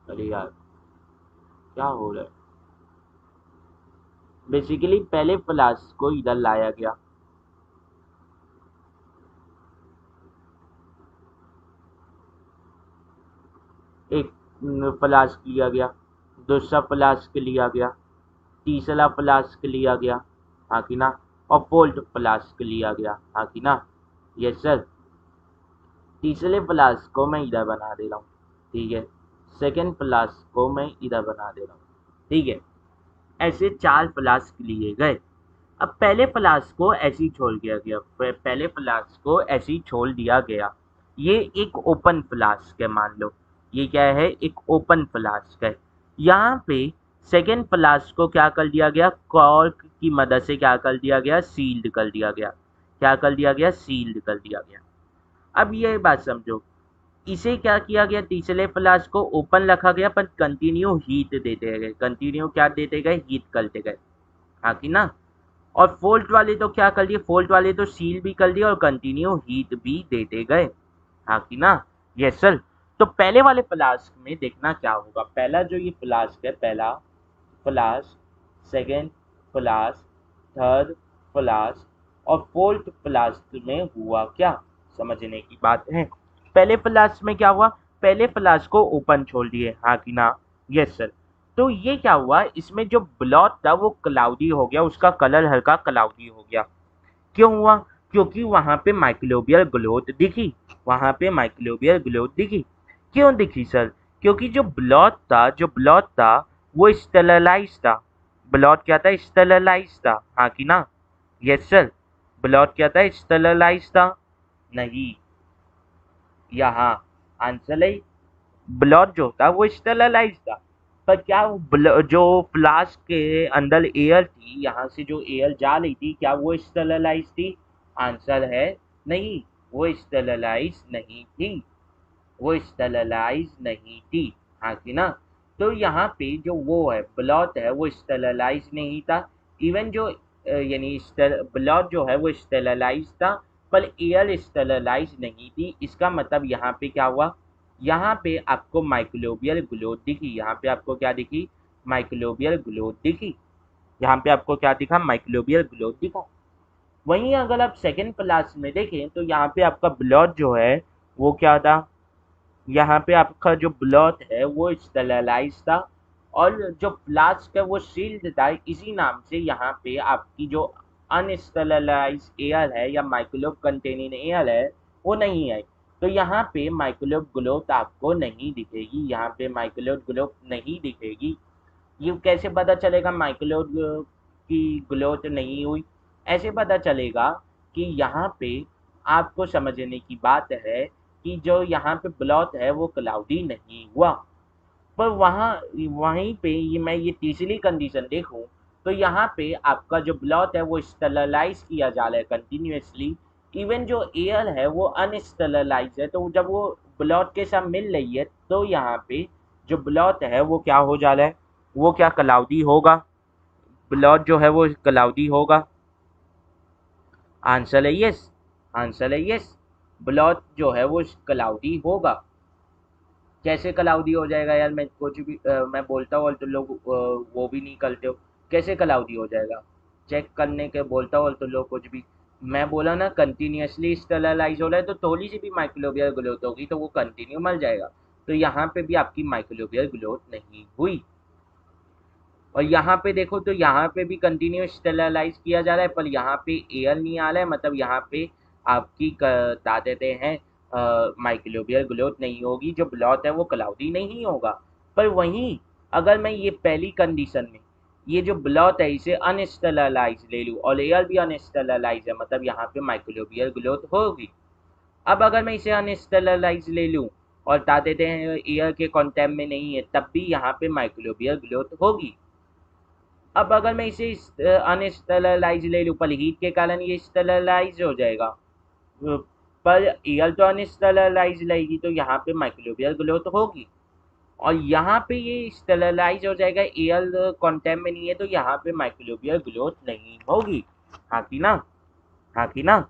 S3: अरे यार क्या हो रहा है, बेसिकली पहले फ्लास्क को इधर लाया गया, एक फ्लास्क लिया गया, दूसरा फ्लास्क लिया गया, तीसरा फ्लास्क लिया गया। हाँ कि ना, और फोर्थ फ्लास्क लिया गया। हाँ कि ना, यस सर। तीसरे फ्लास्क को मैं इधर बना दे रहा हूँ, ठीक है, सेकेंड फ्लास्क को मैं इधर बना दे रहा हूँ, ठीक है। ऐसे 4 फ्लास्क लिए गए। अब पहले फ्लास्क को ऐसे ही छोड़ दिया गया, पहले फ्लास्क को ऐसे ही छोड़ दिया गया। ये एक ओपन फ्लास्क है, मान लो ये क्या है, एक ओपन फ्लास्क है। यहाँ पे सेकेंड फ्लास्क को क्या कर दिया गया, कॉर्क की मदद से क्या कर दिया गया, सील्ड कर दिया गया। क्या कर दिया गया, सील्ड कर दिया गया। अब ये बात समझो, इसे क्या किया गया, तीसरे फ्लास्क को ओपन रखा गया पर कंटिन्यू हीट देते गए, कंटिन्यू क्या देते गए, हीट करते गए, हाँ कि ना। और फोल्ट वाले तो क्या कर दिए, फोल्ट वाले तो सील भी कर दिया और कंटिन्यू हीट भी देते गए, हाँ कि ना। Yes sir. तो पहले वाले फ्लास्क में देखना क्या होगा, पहला जो ये फ्लास्क है, पहला flask, second flask, third flask और फोर्थ फ्लास्क में हुआ क्या, समझने की बात है। पहले फ्लास्क में क्या हुआ, पहले फ्लास्क को ओपन छोड़ दिए, हाँ कि ना। Yes sir. तो ये क्या हुआ, इसमें जो ब्लॉट था वो क्लाउडी हो गया, उसका कलर हल्का क्लाउडी हो गया। क्यों हुआ, क्योंकि वहां पे माइक्रोबियल ग्रोथ दिखी, वहां पे माइक्रोबियल ग्रोथ दिखी। क्यों दिखी सर, क्योंकि जो ब्लॉट था वो स्टेरलाइज था। ब्लॉट क्या था, स्टेरलाइज था, हाँ कि ना। Yes sir. ब्लॉट क्या था, स्टेरलाइज था, नहीं, यहाँ आंसर है, ब्लॉट जो था वो स्टेरलाइज था। पर क्या जो फ्लास्क के अंदर एयर थी, यहाँ से जो एयर जा रही थी, क्या वो स्टेरलाइज थी, आंसर है नहीं, वो स्टेरलाइज नहीं थी, वो स्टेरलाइज नहीं थी, हाँ कि ना। तो यहाँ पे जो वो है ब्लॉट है वो स्टेरलाइज नहीं था। इवन जो यानी ब्लॉट जो है वो स्टेरलाइज था पर एयर स्टेरलाइज नहीं थी। इसका मतलब यहाँ पे क्या हुआ, यहाँ पे आपको माइक्रोबियल ग्रोथ दिखी, यहाँ पे आपको क्या दिखी, माइक्रोबियल ग्रोथ दिखी, यहाँ पे आपको क्या दिखा, माइक्रोबियल ग्रोथ दिखा। वहीं अगर आप सेकेंड क्लास में देखें तो यहाँ पे आपका ब्लॉट जो है वो क्या था, यहाँ पे आपका जो ब्लॉट है वो स्टेरलाइज था और जो फ्लास्क है वो सील्ड था। इसी नाम से यहाँ पे आपकी जो अनस्टेरलाइज एयर है या माइक्रोब कंटेनिंग एयर है वो नहीं है। तो यहाँ पे माइक्रोब ग्रोथ आपको नहीं दिखेगी, यहाँ पे माइक्रोब ग्रोथ नहीं दिखेगी। ये कैसे पता चलेगा माइक्रोब की ग्रोथ नहीं हुई, ऐसे पता चलेगा कि यहाँ पे आपको समझने की बात है कि जो यहाँ पे ब्लॉट है वो क्लाउडी नहीं हुआ। पर वहीं पे ये तीसरी कंडीशन देखूं तो यहाँ पे आपका जो ब्लॉट है वो स्टेरलाइज किया जा रहा है कंटिन्यूसली। इवन जो एयर है वो अनस्टेरलाइज है, तो जब वो ब्लॉट के साथ मिल रही है तो यहाँ पे जो ब्लॉट है वो क्या हो जा रहा है, वो क्या क्लाउडी होगा, ब्लॉट जो है वो क्लाउडी होगा, आंसर है यस, आंसर है यस। ब्लॉट जो है वो क्लाउडी होगा। कैसे क्लाउडी हो जाएगा यार, मैं कुछ भी मैं बोलता हूँ और तुम लोग वो भी नहीं करते हो, कैसे क्लाउडी हो जाएगा, चेक करने के बोलता हूँ और तुम लोग कुछ भी। मैं बोला ना कंटिन्यूसली स्टेरलाइज हो रहा है तो थोड़ी सी भी माइक्रोबियल ग्रोथ होगी तो वो कंटिन्यू मर जाएगा। तो यहाँ पे भी आपकी माइक्रोबियल ग्रोथ नहीं हुई। और यहाँ पे देखो तो यहाँ पे भी कंटिन्यू स्टेरलाइज किया जा रहा है पर यहाँ पे एयर नहीं आ रहा है, मतलब यहाँ पे आपकी बता देते हैं माइक्रोबियल ग्रोथ नहीं होगी, जो ब्लॉट है वो क्लाउडी नहीं होगा। पर वहीं अगर मैं ये पहली कंडीशन में ये जो ब्लॉट है इसे अनस्टेरलाइज ले लूँ और एयर भी अनस्टेरलाइज है, मतलब यहाँ पे माइक्रोबियल ग्रोथ होगी। अब अगर मैं इसे अनस्टेरलाइज ले लूँ और बता देते हैं एयर के कॉन्टैक्ट में नहीं है, तब भी यहाँ पे माइक्रोबियल ग्रोथ होगी। अब अगर मैं इसे अनस्टेरलाइज ले लूँ पर हीट के कारण ये स्टेरलाइज हो जाएगा, पर एयर तो अनस्टेरलाइज रहेगी तो यहाँ पे माइक्रोबियल ग्रोथ होगी। और यहाँ पे ये स्टेरलाइज हो जाएगा, एयर कॉन्टैक्ट में नहीं है तो यहाँ पे माइक्रोबियल ग्रोथ नहीं होगी, हाँ कि ना, हाँ कि ना।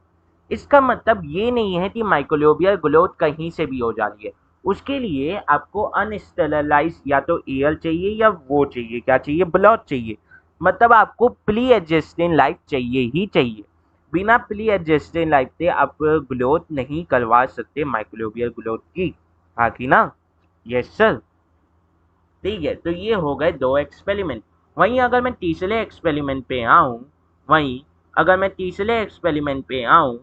S3: इसका मतलब ये नहीं है कि माइक्रोबियल ग्रोथ कहीं से भी हो जा रही है, उसके लिए आपको अनस्टेरलाइज या तो एयर चाहिए या वो चाहिए, क्या चाहिए, ब्लॉट चाहिए। मतलब आपको प्री एडजस्टिंग लाइफ चाहिए ही चाहिए। बिना प्री एडजस्टिंग लाइफ के आप ग्रोथ नहीं करवा सकते माइक्रोबियल ग्रोथ की, हाँ कि ना। Yes sir. ठीक है, तो ये हो गए दो एक्सपेरिमेंट। वहीं अगर मैं तीसरे एक्सपेरिमेंट पे आऊँ, वहीं अगर मैं तीसरे एक्सपेरिमेंट पे आऊँ,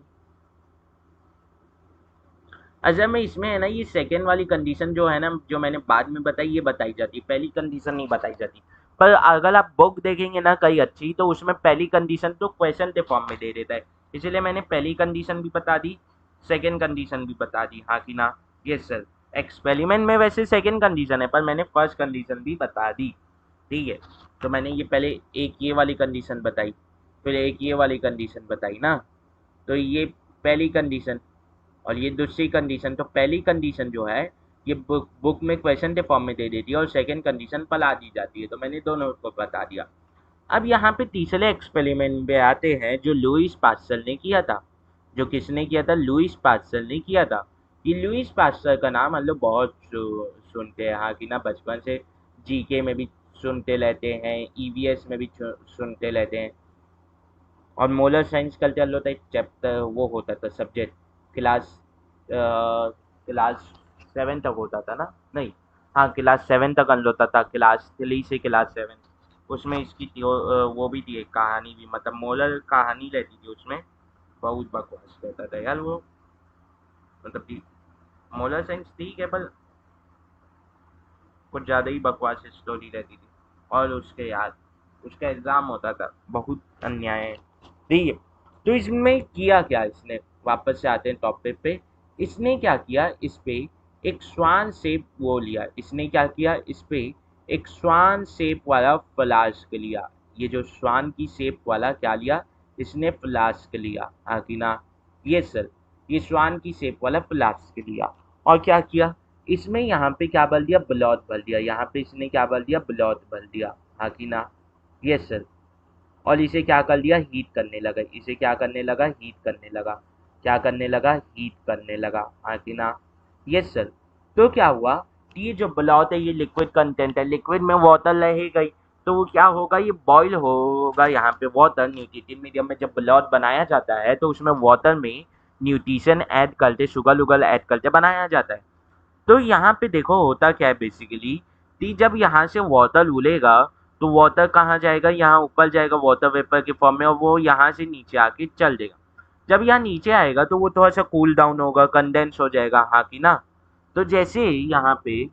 S3: अच्छा मैं इसमें है ना ये सेकेंड वाली कंडीशन जो है ना जो मैंने बाद में बताई ये बताई जाती है, पहली कंडीशन नहीं बताई जाती। पर अगर आप बुक देखेंगे ना कहीं अच्छी तो उसमें पहली कंडीशन तो क्वेश्चन के फॉर्म में दे देता है, इसलिए मैंने पहली कंडीशन भी बता दी, सेकेंड कंडीशन भी बता दी, हाँ कि ना। Yes sir. एक्सपेरिमेंट में वैसे सेकेंड कंडीशन है पर मैंने फर्स्ट कंडीशन भी बता दी। ठीक है। तो मैंने ये पहले एक ये वाली कंडीशन बताई, फिर एक ये वाली कंडीशन बताई ना, तो ये पहली कंडीशन और ये दूसरी कंडीशन। तो पहली कंडीशन जो है ये बुक में क्वेश्चन के फॉर्म में दे देती है और सेकंड कंडीशन पढ़ा दी जाती है, तो मैंने दोनों को बता दिया। अब यहाँ पे तीसरे एक्सपेरिमेंट पे आते हैं जो लुईस पास्चल ने किया था। जो किसने किया था? लुईस पास्चल ने किया था। ये लुईस पास्चल का नाम हम लोग बहुत सुनते हैं, हाँ कि ना, बचपन से जीके में भी सुनते रहते हैं, ईवीएस में भी सुनते रहते हैं। और मोलर साइंस कल्चर होता है चैप्टर, वो होता था सब्जेक्ट क्लास क्लास 7 तक होता था ना, नहीं, हाँ क्लास 7 तक अन होता था, क्लास 3 से क्लास 7। उसमें इसकी वो भी थी, एक कहानी भी, मतलब मोलर कहानी रहती थी उसमें। बहुत बकवास रहता था यार वो, मतलब कि मोलर साइंस ठीक है पर कुछ ज़्यादा ही बकवास स्टोरी रहती थी। और उसके यार उसका एग्ज़ाम होता था, बहुत अन्याय है। ठीक है, तो इसमें किया क्या इसने, वापस से आते हैं टॉपिक पे। इसने क्या किया, इस पे एक स्वान शेप वो लिया, इसने क्या किया, इस पे एक स्वान शेप वाला फ्लास्क लिया। ये जो स्वान की शेप वाला क्या लिया, इसने फ्लास्क लिया, हाँ कि ना, ये सर, ये स्वान की शेप वाला फ्लास्क लिया। और क्या किया, इसमें यहाँ पे क्या भर दिया, ब्लॉथ भर दिया। यहाँ पे इसने क्या भर दिया, ब्लॉथ भर दिया, हाँ कि ना, यस सर। और इसे क्या कर दिया, हीट करने लगा, इसे क्या करने लगा, हीट करने लगा, क्या करने लगा, हीट करने लगा, हाँ कि ना, यस सर। तो क्या हुआ, ये जो ब्लॉथ है ये लिक्विड कंटेंट है, लिक्विड में वाटर रहेगा ही, तो वो क्या होगा, ये बॉईल होगा। यहाँ पे वाटर न्यूट्रिटिव मीडियम में जब ब्लॉथ बनाया जाता है तो उसमें वाटर में न्यूट्रिशन ऐड करके, शुगर उगल ऐड करके बनाया जाता है। तो यहाँ पे देखो होता क्या है बेसिकली, कि जब यहाँ से वाटर उड़ेगा तो वाटर कहाँ जाएगा, यहाँ ऊपर जाएगा वाटर वेपर के फॉर्म में, और वो यहाँ से नीचे आके चल देगा। जब यहाँ नीचे आएगा तो वो थोड़ा सा कूल डाउन होगा, कंडेंस हो जाएगा, हाँ कि ना। तो जैसे यहाँ पे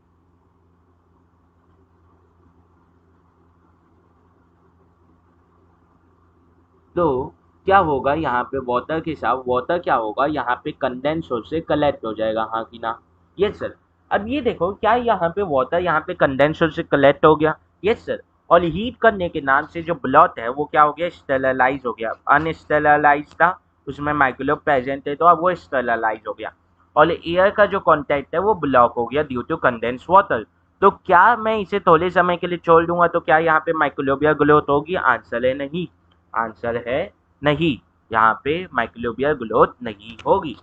S3: तो क्या होगा, यहाँ पे वाटर के साथ वाटर क्या होगा, यहाँ पे कंडेंस हो से कलेक्ट हो जाएगा, हाँ कि ना, यस सर। अब ये देखो क्या, यहाँ पे वाटर यहाँ पे कंडेंस हो से कलेक्ट हो गया, यस सर। और हीट करने के नाम से जो ब्लॉथ है वो क्या हो गया, स्टेरलाइज हो गया। अनस्टेरलाइज था, उसमें माइक्रोब प्रेजेंट है, तो अब वो स्टेरलाइज हो गया। और एयर का जो कॉन्टैक्ट है वो ब्लॉक हो गया ड्यू टू कंडेंस वाटर। तो क्या मैं इसे थोड़े समय के लिए छोड़ दूंगा तो क्या यहाँ पे माइक्रोबियल ग्रोथ होगी? आंसर है नहीं, आंसर है नहीं, यहाँ पे माइक्रोबियल ग्रोथ नहीं होगी।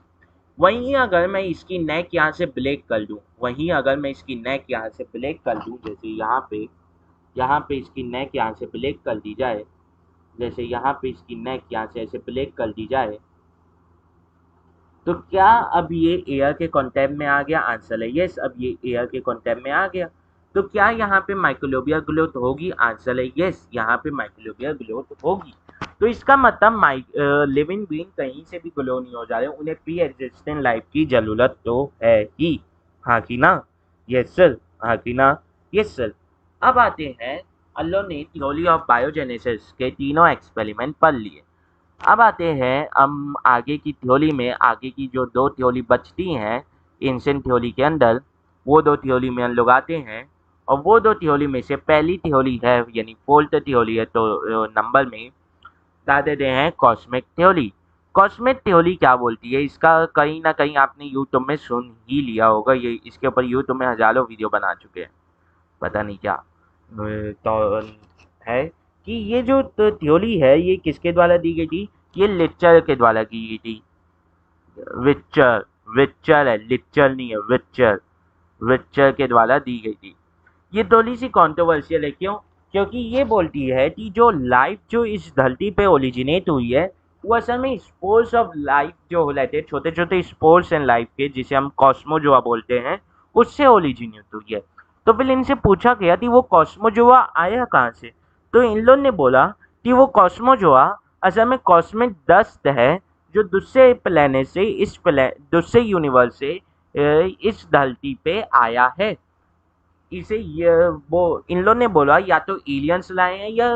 S3: वहीं अगर मैं इसकी नेक यहाँ से ब्लैक कर दूँ, वहीं अगर मैं इसकी नेक यहाँ से ब्लैक कर दूँ, जैसे यहाँ पे इसकी नेक यहाँ से ब्लैक कर दी जाए, जैसे यहाँ पे इसकी नेक यहाँ से ऐसे ब्लैक कर दी जाए, तो क्या अब ये एयर के कॉन्टैक्ट में आ गया? आंसर है यस, अब ये एयर के कॉन्टैक्ट में आ गया। तो क्या यहाँ पे माइक्रोबियल ग्रोथ होगी? आंसर है यस, यहाँ पे माइक्रोबियल ग्रोथ होगी। तो इसका मतलब लिविंग बीइंग कहीं से भी ग्रो नहीं हो जा रहे, उन्हें प्री एग्जिस्टेंट लाइफ की जरूरत तो है ही, हाँ कि ना, यस सर, हाँ कि ना, यस सर। अब आते हैं, अल्लाह ने थ्योरी ऑफ बायोजेनेसिस के तीनों एक्सपेरिमेंट पढ़ लिए। अब आते हैं हम आगे की थ्योरी में, आगे की जो दो थ्योरी बचती हैं एंशिएंट थ्योरी के अंदर, वो दो थ्योरी में हम लोग आते हैं। और वो दो थ्योरी में से पहली थ्योरी है, यानी फोर्थ थ्योरी है, तो नंबर में बता देते हैं कॉस्मिक थ्योरी। कॉस्मिक थ्योरी क्या बोलती है, इसका कहीं ना कहीं आपने यूट्यूब में सुन ही लिया होगा, ये इसके ऊपर यूट्यूब में हजारों वीडियो बना चुके हैं, पता नहीं क्या तो है कि ये जो थ्योरी है ये किसके द्वारा दी गई थी, ये लिटचर के द्वारा की गई थी। विचर, विचर है, लिटचर नहीं है, विचर, विचर के द्वारा दी गई थी। ये थोड़ी सी कॉन्ट्रोवर्शियल है, क्यों? क्योंकि ये बोलती है कि जो लाइफ जो इस धरती पे ओरिजिनेट हुई है वो असल में स्पोर्स ऑफ लाइफ जो रहते हैं, छोटे छोटे स्पोर्स एंड लाइफ के, जिसे हम कॉस्मोजोआ बोलते हैं, उससे ओरिजिनेट हुई है। तो फिर इनसे पूछा गया कि वो कॉस्मोजोआ आया कहाँ से, तो इन लोगों ने बोला कि वो कॉस्मोजोआ असल में कॉस्मिक डस्ट है जो दूसरे प्लेनेट से, दूसरे यूनिवर्स से इस धरती पे आया है। इसे ये वो इन लोगों ने बोला या तो एलियंस लाए हैं या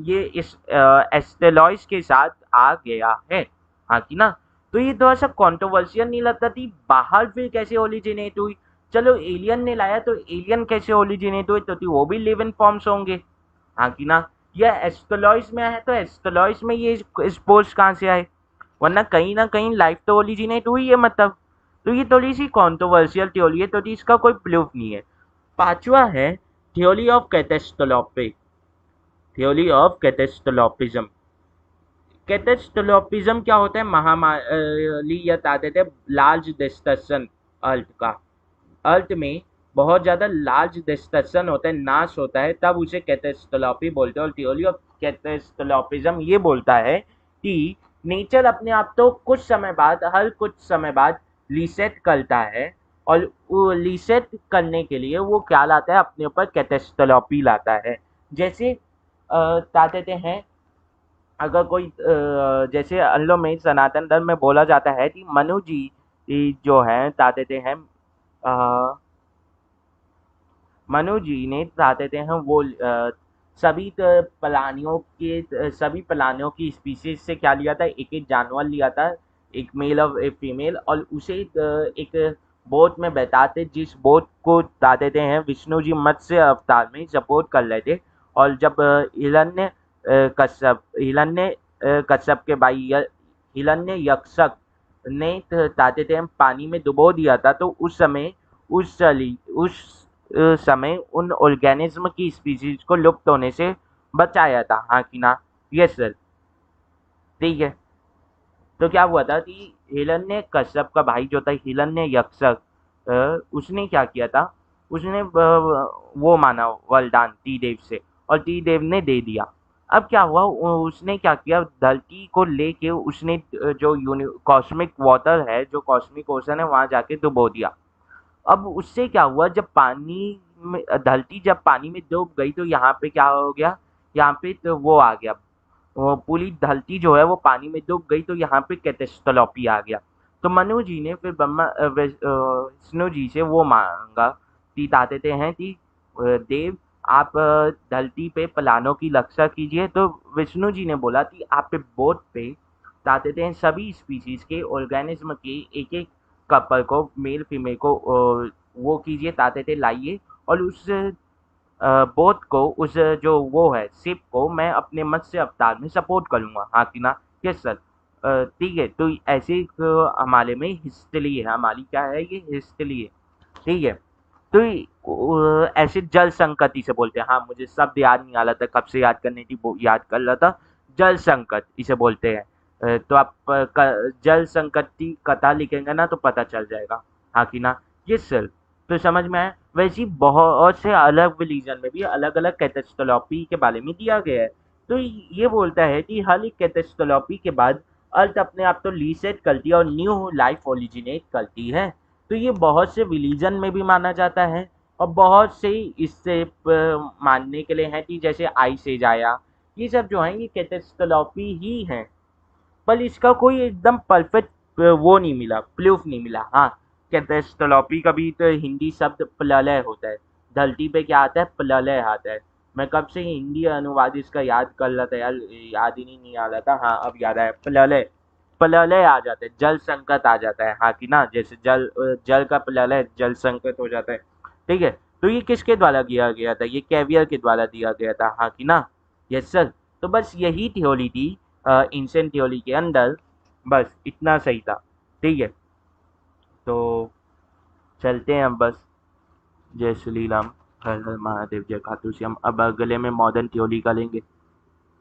S3: ये इस एस्टेरॉइड्स के साथ आ गया है, हाँ कि ना। तो ये थोड़ा सा कंट्रोवर्शियल नहीं लगता थी, बाहर फिर कैसे ओरिजिनेट हुई? चलो एलियन ने लाया तो एलियन कैसे ओरिजिनेट हुए, तो वो भी लिव इन फॉर्म्स होंगे, हाँ कि ना। या एस्टोलॉइड्स में आया तो एस्टोलॉइड्स में ये स्पोर्स कहाँ से आए, वरना कहीं ना कहीं लाइफ तो ओरिजिनेट हुई है मतलब। तो ये थोड़ी सी कॉन्ट्रोवर्शियल थ्योरी है, तो इसका कोई प्रूफ नहीं है। पांचवा है थ्योरी ऑफ कैटेस्टोलॉपी, थ्योरी ऑफ कैटेस्टोलॉपिज्म। कैटेस्टोलॉपिज्म क्या होता है, महामारी या ताकत है लार्ज डिस्ट्रक्शन अर्थ का, अर्थ में बहुत ज़्यादा लार्ज डिस्ट्रक्शन होता है, नाश होता है, तब उसे कैटेस्ट्रोलॉपी बोलते हैं। और थ्योरी ऑफ कैटेस्ट्रोलॉपिज्म ये बोलता है कि नेचर अपने आप तो कुछ समय बाद, हर कुछ समय बाद रीसेट करता है, और वो रीसेट करने के लिए वो क्या लाता है, अपने ऊपर कैटेस्ट्रोलॉपी लाता है। जैसे कहते हैं, अगर कोई जैसे अन्लो में सनातन धर्म में बोला जाता है कि मनु जी जो है कहते हैं, मनु जी ने चाहते हैं वो सभी सभी प्राणियों की स्पीसीज से क्या लिया था, एक एक जानवर लिया था, एक मेल और एक फीमेल, और उसे एक बोट में बैठाते, जिस बोट को कहते हैं विष्णु जी मत्स्य अवतार में सपोर्ट कर रहे थे। और जब कश्यप के भाई हिरण्य यक्षक ने कहते थे पानी में डुबो दिया था, तो उस समय उन ऑर्गेनिज्म की स्पीसीज को लुप्त होने से बचाया था, हाँ कि ना। यस सर, ठीक है। तो क्या हुआ था कि हिरण्य कश्यप का भाई जो था हिरण्य यक्षक, उसने क्या किया था, उसने वो माना वरदान टी देव से, और टी देव ने दे दिया। अब क्या हुआ, उसने क्या किया, धरती को लेके उसने जो कॉस्मिक वाटर है, जो कॉस्मिक ओशन है, वहां जाके डुबो दिया। अब उससे क्या हुआ, जब पानी में धरती जब पानी में डूब गई, तो यहाँ पे क्या हो गया, यहाँ पे तो वो आ गया, वो पूरी धरती जो है वो पानी में डूब गई, तो यहाँ पे कैटेस्ट्रोलॉपी आ गया। तो मनु जी ने फिर विष्णु जी से वो मांगा कि चाहते हैं कि देव आप धरती पे प्लानों की रक्षा कीजिए। तो विष्णु जी ने बोला कि आप पे बोट पे चाहते हैं सभी स्पीशीज के ऑर्गेनिज्म के एक एक कपल को, मेल फीमेल को वो कीजिए, ताते लाइए, और उस बोट को, उस जो वो है शिप को मैं अपने मत्स्य अवतार में सपोर्ट करूंगा, हाँ कि ना। यस सर, ठीक है। तो ऐसे एक हमारे में हिस्ट्री है, हमारी क्या है, ये हिस्ट्री है, ठीक है। तो ऐसे जल संकट इसे बोलते हैं। हाँ, मुझे शब्द याद नहीं आ रहा था, कब से याद करने की वो याद कर रहा था। जल संकट इसे बोलते हैं। तो आप जल संकट की कथा लिखेंगे ना तो पता चल जाएगा, हाँ कि ना। यस सर, तो समझ में आया। वैसे ही बहुत से अलग रिलीजन में भी अलग अलग कैटेस्ट्रोलॉपी के बारे में दिया गया है। तो ये बोलता है कि हर एक कैटेस्ट्रोलॉपी के बाद अर्थ अपने आप तो रीसेट करती है और न्यू लाइफ ओरिजिनेट करती है। तो ये बहुत से रिलीजन में भी माना जाता है, और बहुत से इससे मानने के लिए हैं कि जैसे आइस एज आया, ये सब जो है ये कैटेस्ट्रोलॉपी ही है। पर इसका कोई एकदम परफेक्ट वो नहीं मिला, प्रूफ नहीं मिला। हाँ, कैटेस्ट्रोलॉपी का भी तो हिंदी शब्द प्रलय होता है, धरती पे क्या आता है, प्रलय आता है। मैं कब से हिंदी अनुवाद इसका याद कर रहा था यार, याद ही नहीं आ रहा था। हाँ, अब याद आया, प्रलय, प्रलय आ जाता है, जल संकट आ जाता है, हाँ कि ना। जैसे जल का प्रलय, जल संकट हो जाता है, ठीक है। तो ये किसके द्वारा किया गया था, ये कैवियर के द्वारा दिया गया था, हाँ कि ना। यस सर, तो बस यही थ्योरी थी एंशिएंट थ्योरी के अंदर, बस इतना सही था, ठीक है। तो चलते हैं अब बस। जय श्री राम, हर हर महादेव, जय खाटू श्याम। अब अगले में मॉडर्न थ्योरी करेंगे।